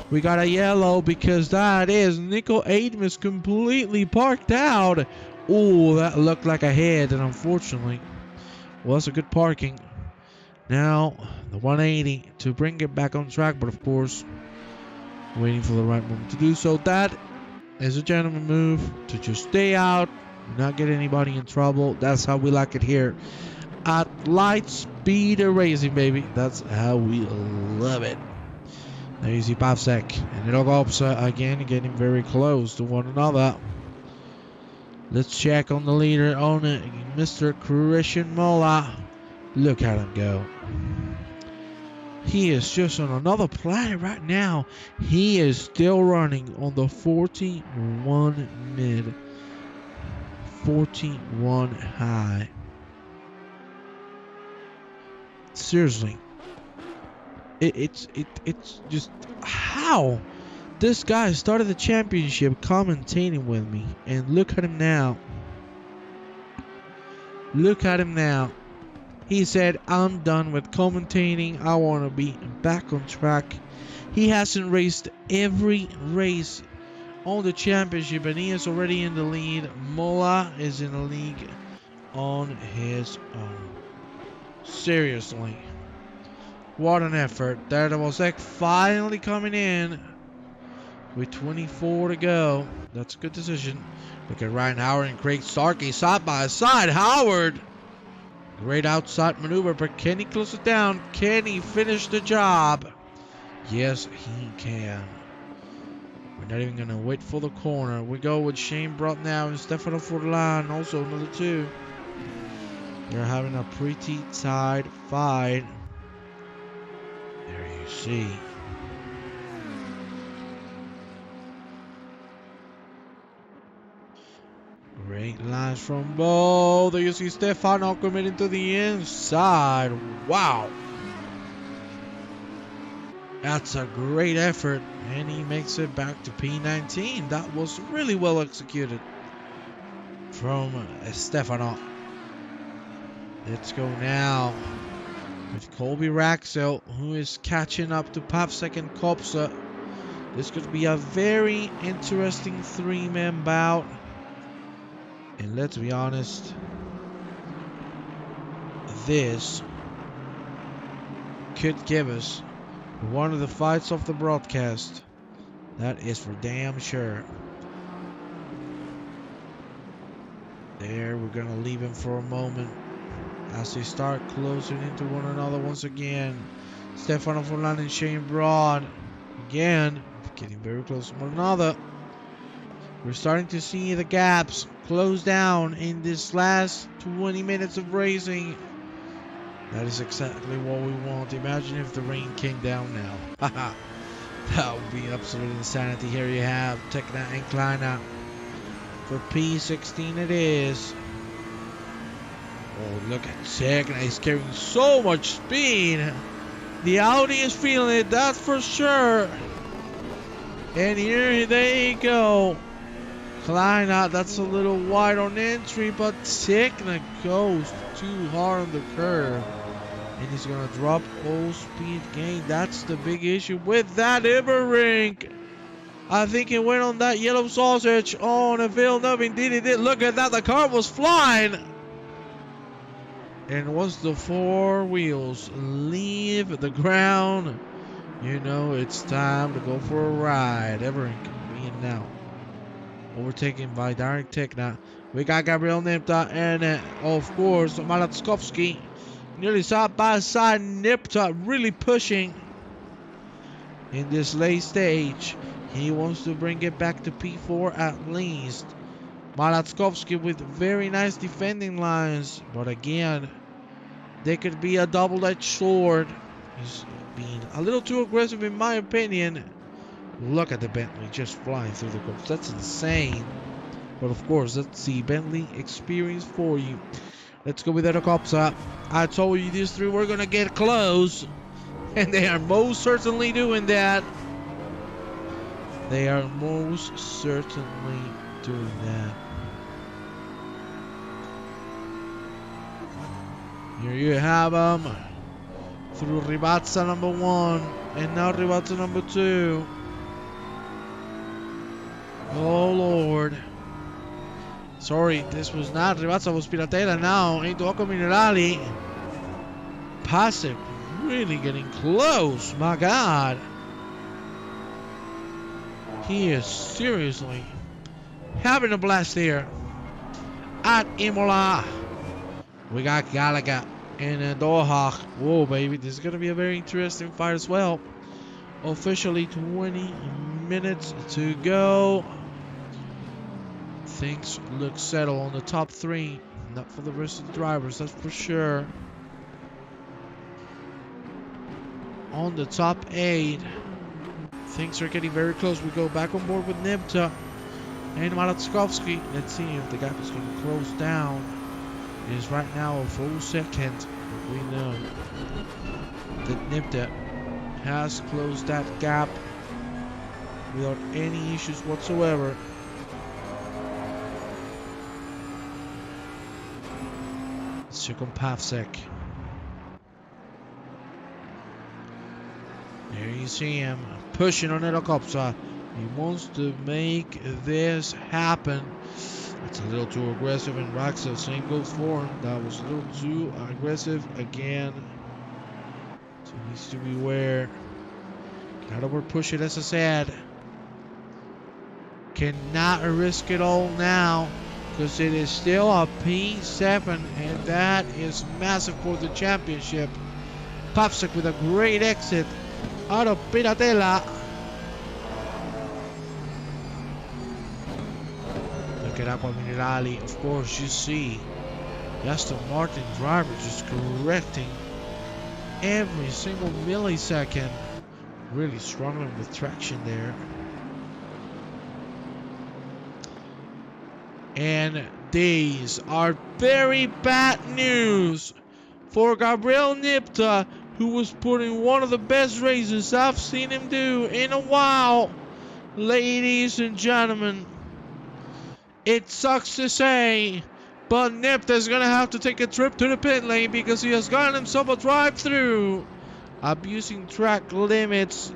Speaker 1: We got a yellow because that is Nico Aidmus completely parked out. Oh, that looked like a head, and unfortunately was a good parking. Now the 180 to bring it back on track, but of course waiting for the right moment to do so. That is a gentleman move to just stay out, not get anybody in trouble. That's how we like it here at Light Speed Racing, baby. That's how we love it. There you see Pavsek and Edo Kopsa again getting very close to one another. Let's check on the leader on Mr. Christian Mola. Look at him go. He is just on another planet right now. He is still running on the 41 mid. 41 high. Seriously, it's just how this guy started the championship commentating with me, and look at him now. Look at him now. He said, I'm done with commentating. I want to be back on track. He hasn't raced every race on the championship, and he is already in the lead. Mola is in the league on his own. Seriously, what an effort. There was finally coming in with 24 to go. That's a good decision. Look at Ryan Howard and Craig Starkey side by side. Howard, great outside maneuver, but can he close it down? Can he finish the job? Yes, he can. We're not even going to wait for the corner. We go with Shane Brott now and Stefano Furlan, also another two. They're having a pretty tight fight. There you see. Great lines from both. There you see Stefano committing to the inside. Wow. That's a great effort. And he makes it back to P19. That was really well executed from Stefano. Let's go now with Colby Raxel, who is catching up to Pavsek and Kopsa. This could be a very interesting three-man bout. And let's be honest, this could give us one of the fights of the broadcast. That is for damn sure. There, we're going to leave him for a moment as they start closing into one another once again. Stefano Forlan and Shane Broad, again, getting very close to one another. We're starting to see the gaps close down in this last 20 minutes of racing. That is exactly what we want. Imagine if the rain came down now. Haha. That would be absolute insanity. Here you have Tekna and Kleina. For P16 it is. Oh, look at Tekna. He's carrying so much speed. The Audi is feeling it, that's for sure. And here they go. Kleina, that's a little wide on entry, but Tekna goes too hard on the curve. And he's going to drop all speed gain. That's the big issue with that Iberink. I think he went on that yellow sausage on a Villeneuve. Indeed he did. Look at that. The car was flying. And once the four wheels leave the ground, you know it's time to go for a ride. Iberink being now overtaken by Darek Tekna. We got Gabriel Nipta and of course Malatskovsky. Nearly side by side. Nipta really pushing in this late stage. He wants to bring it back to P4 at least. Malatskovsky with very nice defending lines. But again, they could be a double-edged sword. He's being a little too aggressive in my opinion. Look at the Bentley just flying through the course. That's insane. But of course, that's the Bentley experience for you. Let's go with Kopsa. I told you these three were going to get close. And they are most certainly doing that. They are most certainly doing that. Here you have them. Through Ribazza number 1. And now Ribazza number 2. Oh Lord. Sorry, this was not Ribazza, was Piratella now into Occo Minerali. Pasek really getting close, my God. He is seriously having a blast here at Imola. We got Gallagher and Doha. Whoa, baby, this is going to be a very interesting fight as well. Officially 20 minutes to go. Things look settled on the top 3. Not for the rest of the drivers, that's for sure. On the top 8, things are getting very close. We go back on board with Nipta and Malatskovsky. Let's see if the gap is going to close down. It is right now a full second. But we know that Nipta has closed that gap without any issues whatsoever. Let's check on Pavsek. There you see him pushing on Kopsa. He wants to make this happen. It's a little too aggressive, and Raxa, same goes for him. That was a little too aggressive again. So he needs to beware. Cannot over push it, as I said. Cannot risk it all now, because it is still a P7, and that is massive for the championship. Pavsek with a great exit out of Piratella. Look at Aqua Minerali. Of course, you see Aston Martin driver just correcting every single millisecond. Really struggling with traction there. And these are very bad news for Gabriel Nipta, who was putting one of the best races I've seen him do in a while. Ladies and gentlemen, it sucks to say, but Nipta's gonna have to take a trip to the pit lane because he has gotten himself a drive-through, abusing track limits.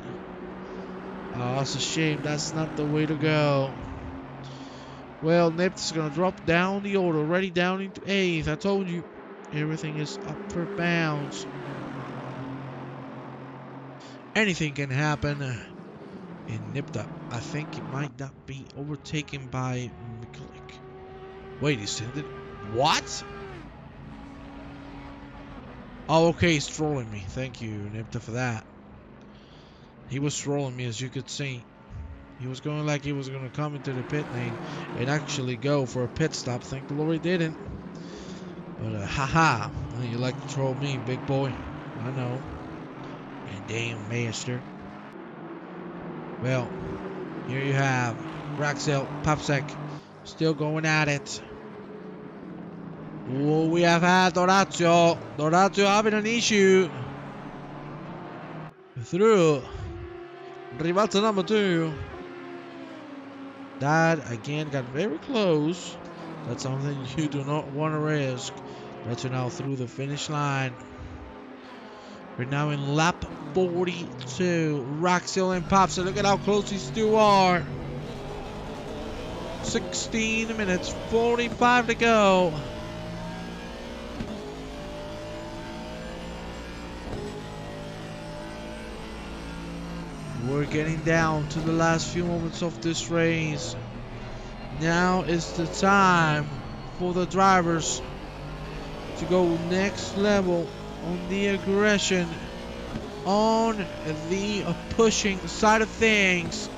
Speaker 1: Oh, that's a shame. That's not the way to go. Well, Nipta's gonna drop down the order, already down into 8th. I told you, everything is up for bounds. Anything can happen in Nipta. I think it might not be overtaken by Mikulek. Wait, he's ended. What? Oh, okay, he's trolling me. Thank you, Nipta, for that. He was trolling me, as you could see. He was going like he was going to come into the pit lane and actually go for a pit stop. Thank the Lord he didn't. But, haha. You like to troll me, big boy. I know. And damn, master. Well, here you have Raxel, Popsec, still going at it. Oh, we have had Dorazio. Dorazio having an issue. Through. Rivalta number 2. That again got very close. That's something you do not want to risk. But you're now through the finish line. We're now in lap 42. Raxel and Popsec. Look at how close these two are. 16 minutes, 45 to go. We're getting down to the last few moments of this race. Now is the time for the drivers to go next level on the aggression, on the pushing side of things.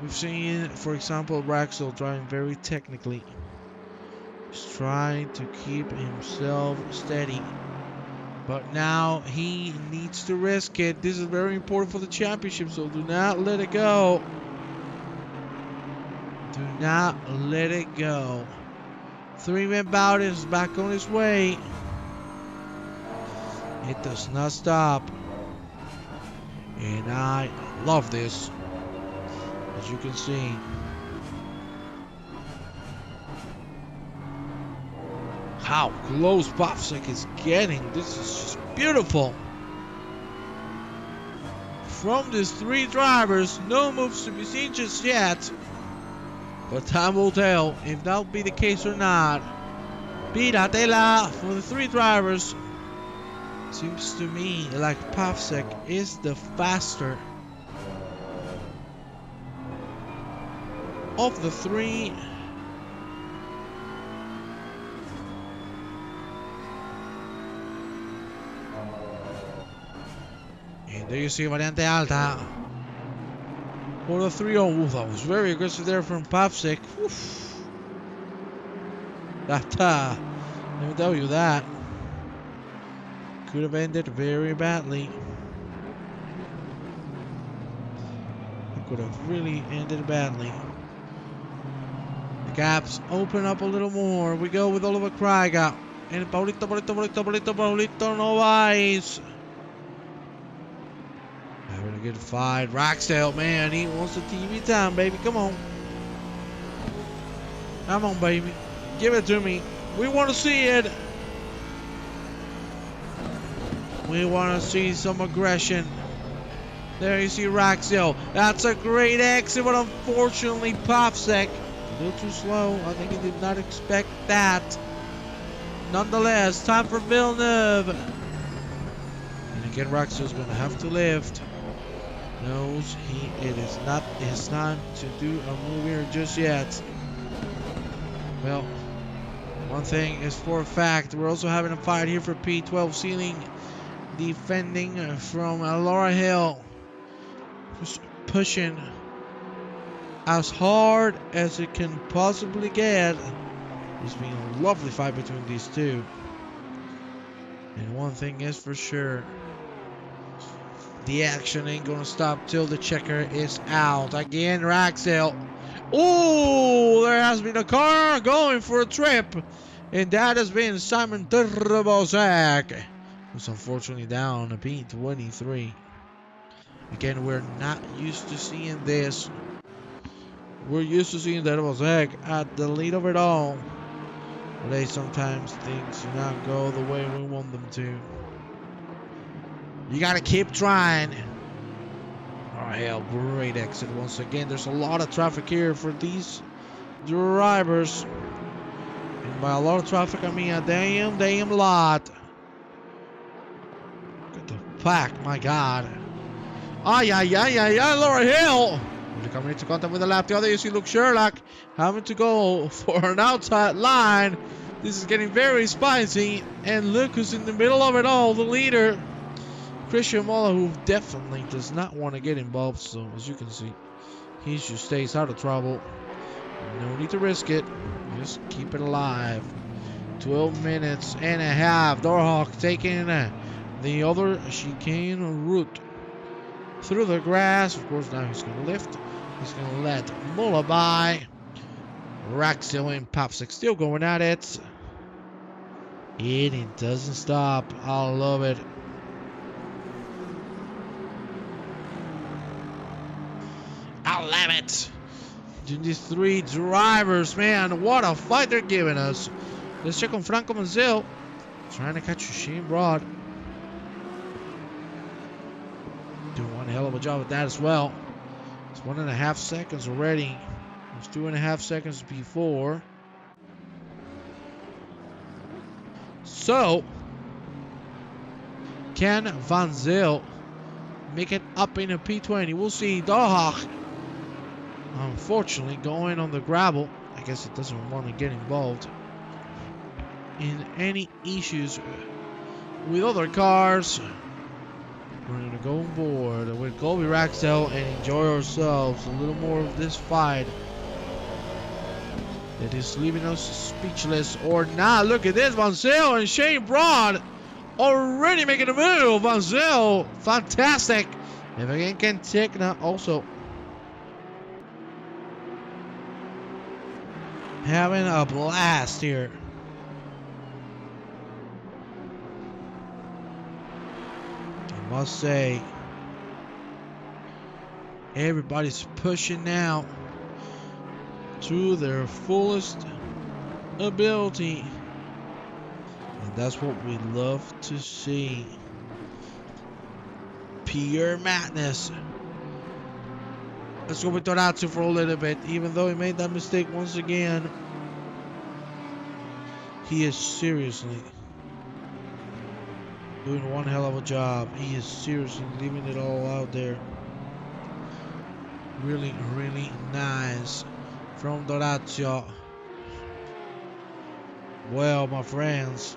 Speaker 1: We've seen, for example, Raxel driving very technically. He's trying to keep himself steady. But now he needs to risk it. This is very important for the championship, so do not let it go. Do not let it go. 3-man bout is back on his way. It does not stop. And I love this. As you can see. How close Popsec is getting. This is just beautiful. From these 3 drivers, no moves to be seen just yet. But time will tell if that'll be the case or not. Piratela for the 3 drivers. Seems to me like Popsec is the faster of the 3. And there you see Variante Alta for the 3-0. That was very aggressive there from Popsec. That, let me tell you that. Could have ended very badly. It could have really ended badly. The gaps open up a little more. We go with Oliver Krieger. And Paulito Novaes. Having a good fight. Raxel, man, he wants the TV time, baby. Come on. Come on, baby. Give it to me. We want to see it. We want to see some aggression. There you see Raxel. That's a great exit, but unfortunately Popsec a little too slow. I think he did not expect that. Nonetheless, time for Villeneuve. And again, Raxel's going to have to lift. Knows it is not his time to do a move here just yet. Well, one thing is for a fact. We're also having a fight here for P12 ceiling. Defending from Laura Hill. Just pushing as hard as it can possibly get. It's been a lovely fight between these two. And one thing is for sure, the action ain't gonna stop till the checker is out. Again, Raxel. Oh, there has been a car going for a trip. And that has been Simon Turbozak, who's unfortunately down a P23. Again, we're not used to seeing this. We're used to seeing Turbozak at the lead of it all. But sometimes things do not go the way we want them to. You gotta keep trying. Oh hell, great exit once again. There's a lot of traffic here for these drivers. And by a lot of traffic, I mean a damn lot. Look at the pack, my god. Ay, Laura Hill. Really coming into contact with the lap. The other, you see Luke Sherlock having to go for an outside line. This is getting very spicy. And Luke, who's in the middle of it all, the leader. Christian Imola, who definitely does not want to get involved. So, as you can see, he just stays out of trouble. No need to risk it. Just keep it alive. 12 minutes and a half. Dorhawk taking the other chicane route through the grass. Of course, now he's going to lift. He's going to let Mulla by. Raxil and Papsik still going at it. It doesn't stop. I love it. I love it. These three drivers, man, what a fight they're giving us. Let's check on Franco Manziel. Trying to catch Shane Broad. Doing one hell of a job at that as well. It's 1.5 seconds already. It was 2.5 seconds before. So, can Van Zyl make it up in a P20? We'll see. Dohach, unfortunately, going on the gravel. I guess it doesn't want to get involved in any issues with other cars. We're going to go on board with Colby Raxel and enjoy ourselves a little more of this fight that is leaving us speechless or not. Look at this, Van Zyl and Shane Broad already making a move. Van Zyl, fantastic. If again can Tekna also having a blast here. I must say, everybody's pushing now to their fullest ability. And that's what we love to see. Pure madness. Let's go with Dorazio for a little bit. Even though he made that mistake once again, he is seriously doing one hell of a job. He is seriously leaving it all out there. Really, really nice from Dorazio. Well, my friends,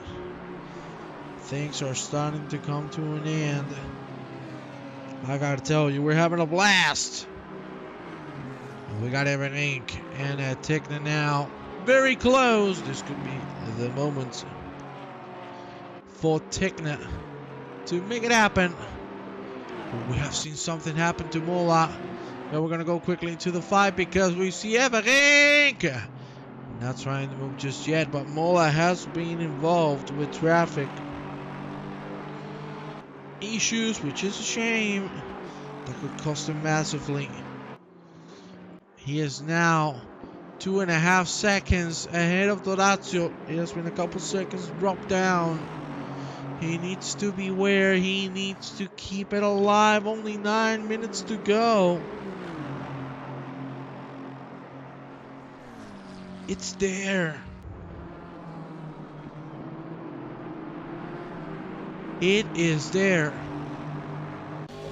Speaker 1: things are starting to come to an end. I gotta tell you, we're having a blast. We got everything, and Tekna now very close. This could be the moment for Tekna to make it happen. We have seen something happen to Mola, but we're gonna go quickly into the fight because we see Everink not trying to move just yet, but Mola has been involved with traffic issues, which is a shame. That could cost him massively. He is now 2.5 seconds ahead of Dorazio. It has been a couple seconds dropped down. He needs to beware. He needs to keep it alive. Only 9 minutes to go. It's there. It is there.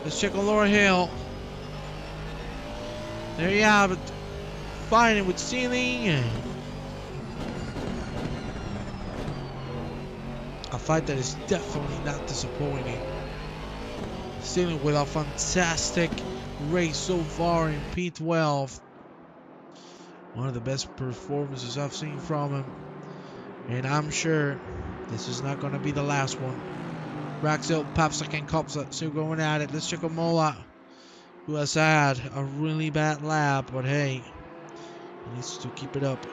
Speaker 1: Let's check on Laura Hill. There you have it. Fighting with Ceiling. A fight that is definitely not disappointing. Ceiling with a fantastic race so far in P12. One of the best performances I've seen from him. And I'm sure this is not going to be the last one. Braxil, Papsak, and Kopsa still going at it. Let's check Imola, who has had a really bad lap, but hey, he needs to keep it up.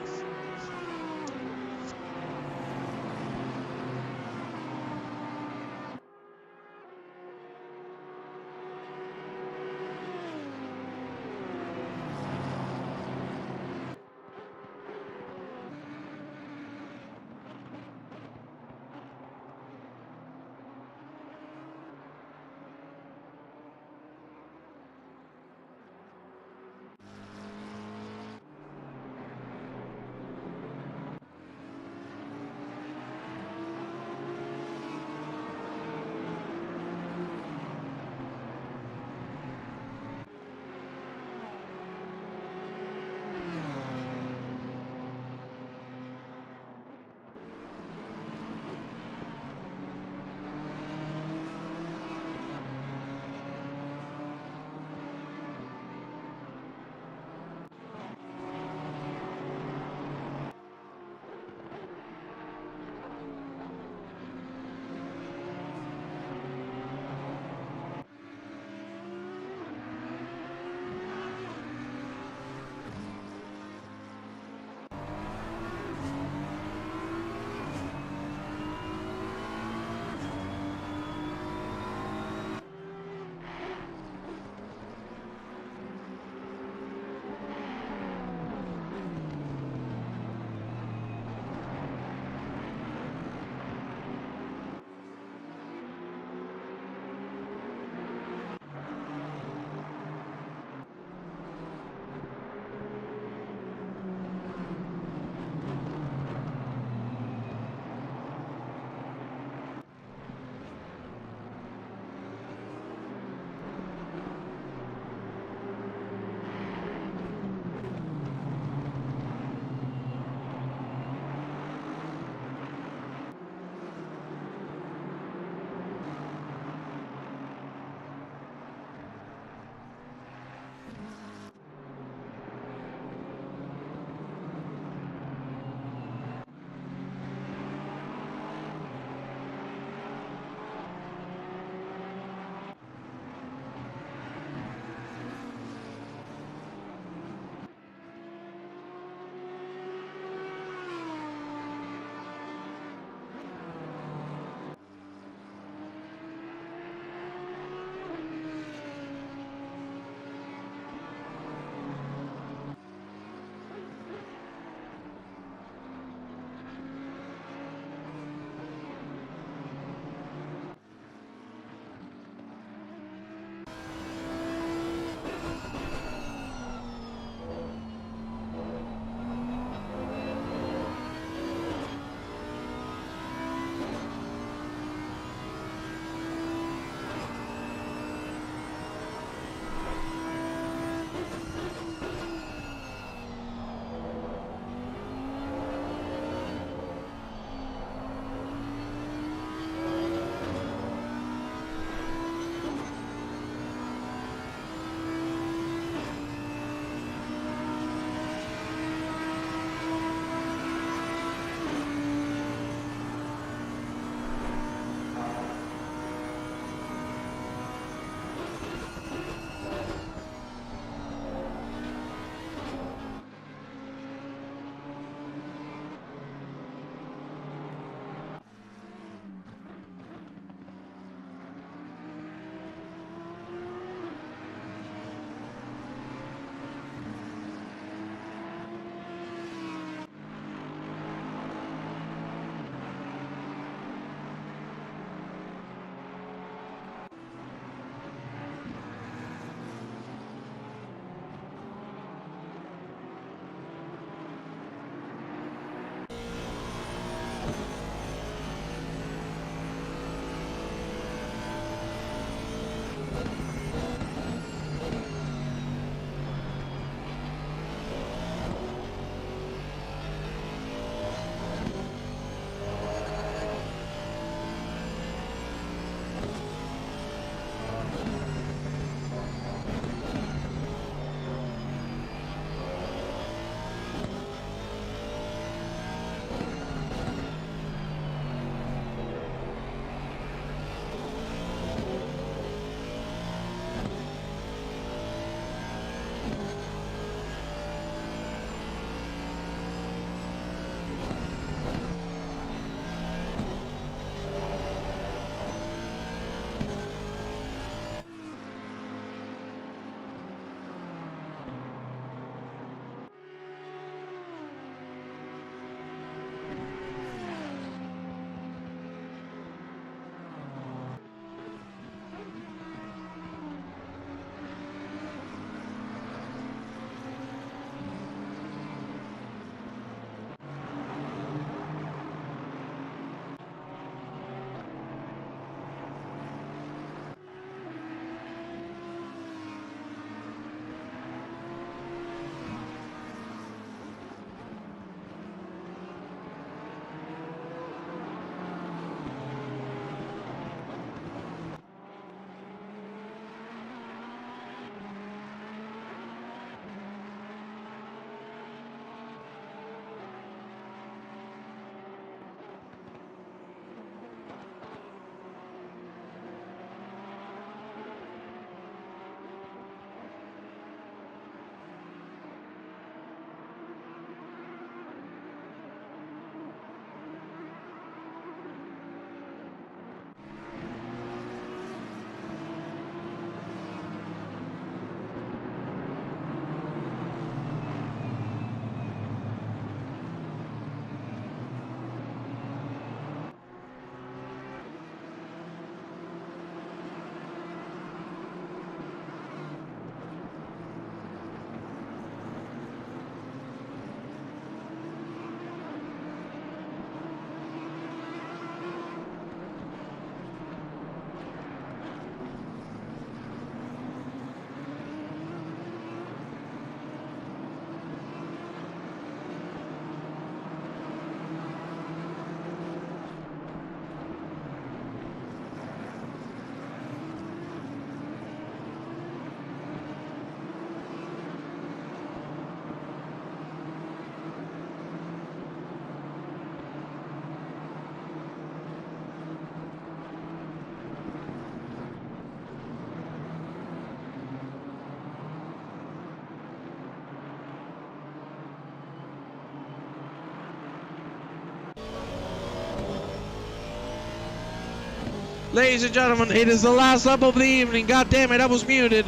Speaker 1: Ladies and gentlemen, it is the last lap of the evening. God damn it, I was muted.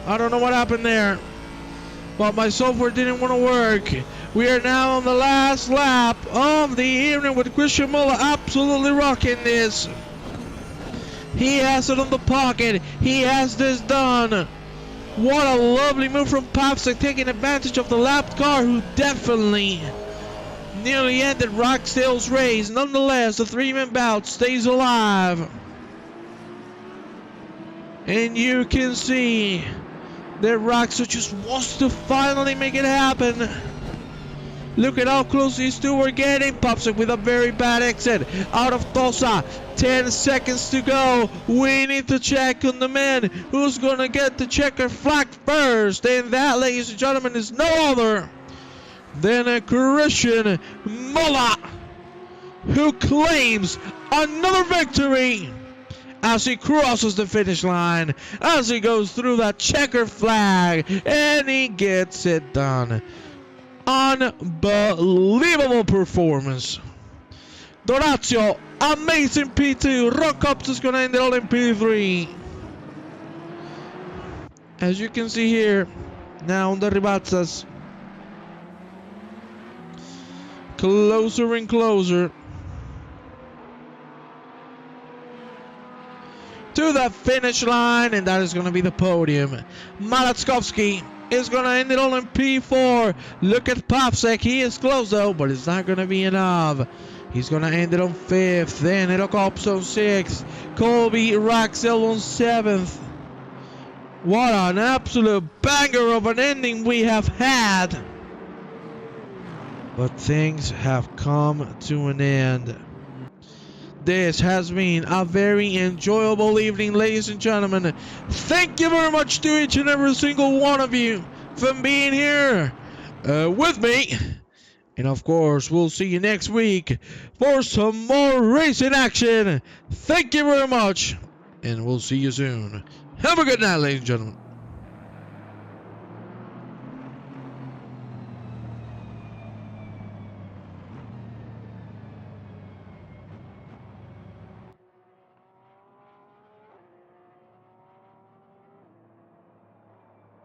Speaker 1: I don't know what happened there, but my software didn't want to work. We are now on the last lap of the evening with Christian Imola absolutely rocking this. He has it on the pocket. He has this done. What a lovely move from Papsek, taking advantage of the lapped car who definitely nearly ended Roxdale's race. Nonetheless, the three-man bout stays alive. And you can see that Roxdale just wants to finally make it happen. Look at how close these two were getting. Papsek with a very bad exit out of Tosa. 10 seconds to go. We need to check on the man who's going to get the checker flag first. And that, ladies and gentlemen, is no other than a Christian Imola, who claims another victory as he crosses the finish line, as he goes through that checker flag, and he gets it done. Unbelievable performance. Dorazio, amazing P2. Rockops is going to end it all in P3. As you can see here, now on the Ribazzas, closer and closer to the finish line, and that is going to be the podium. Malatskovsky is going to end it all in P4. Look at Papsek. He is close though, but it's not going to be enough. He's going to end it on 5th. Then Edokops on 6th. Colby Roxdale on 7th. What an absolute banger of an ending we have had. But things have come to an end. This has been a very enjoyable evening, ladies and gentlemen. Thank you very much to each and every single one of you for being here with me. And of course, we'll see you next week for some more racing action. Thank you very much, and we'll see you soon. Have a good night, ladies and gentlemen.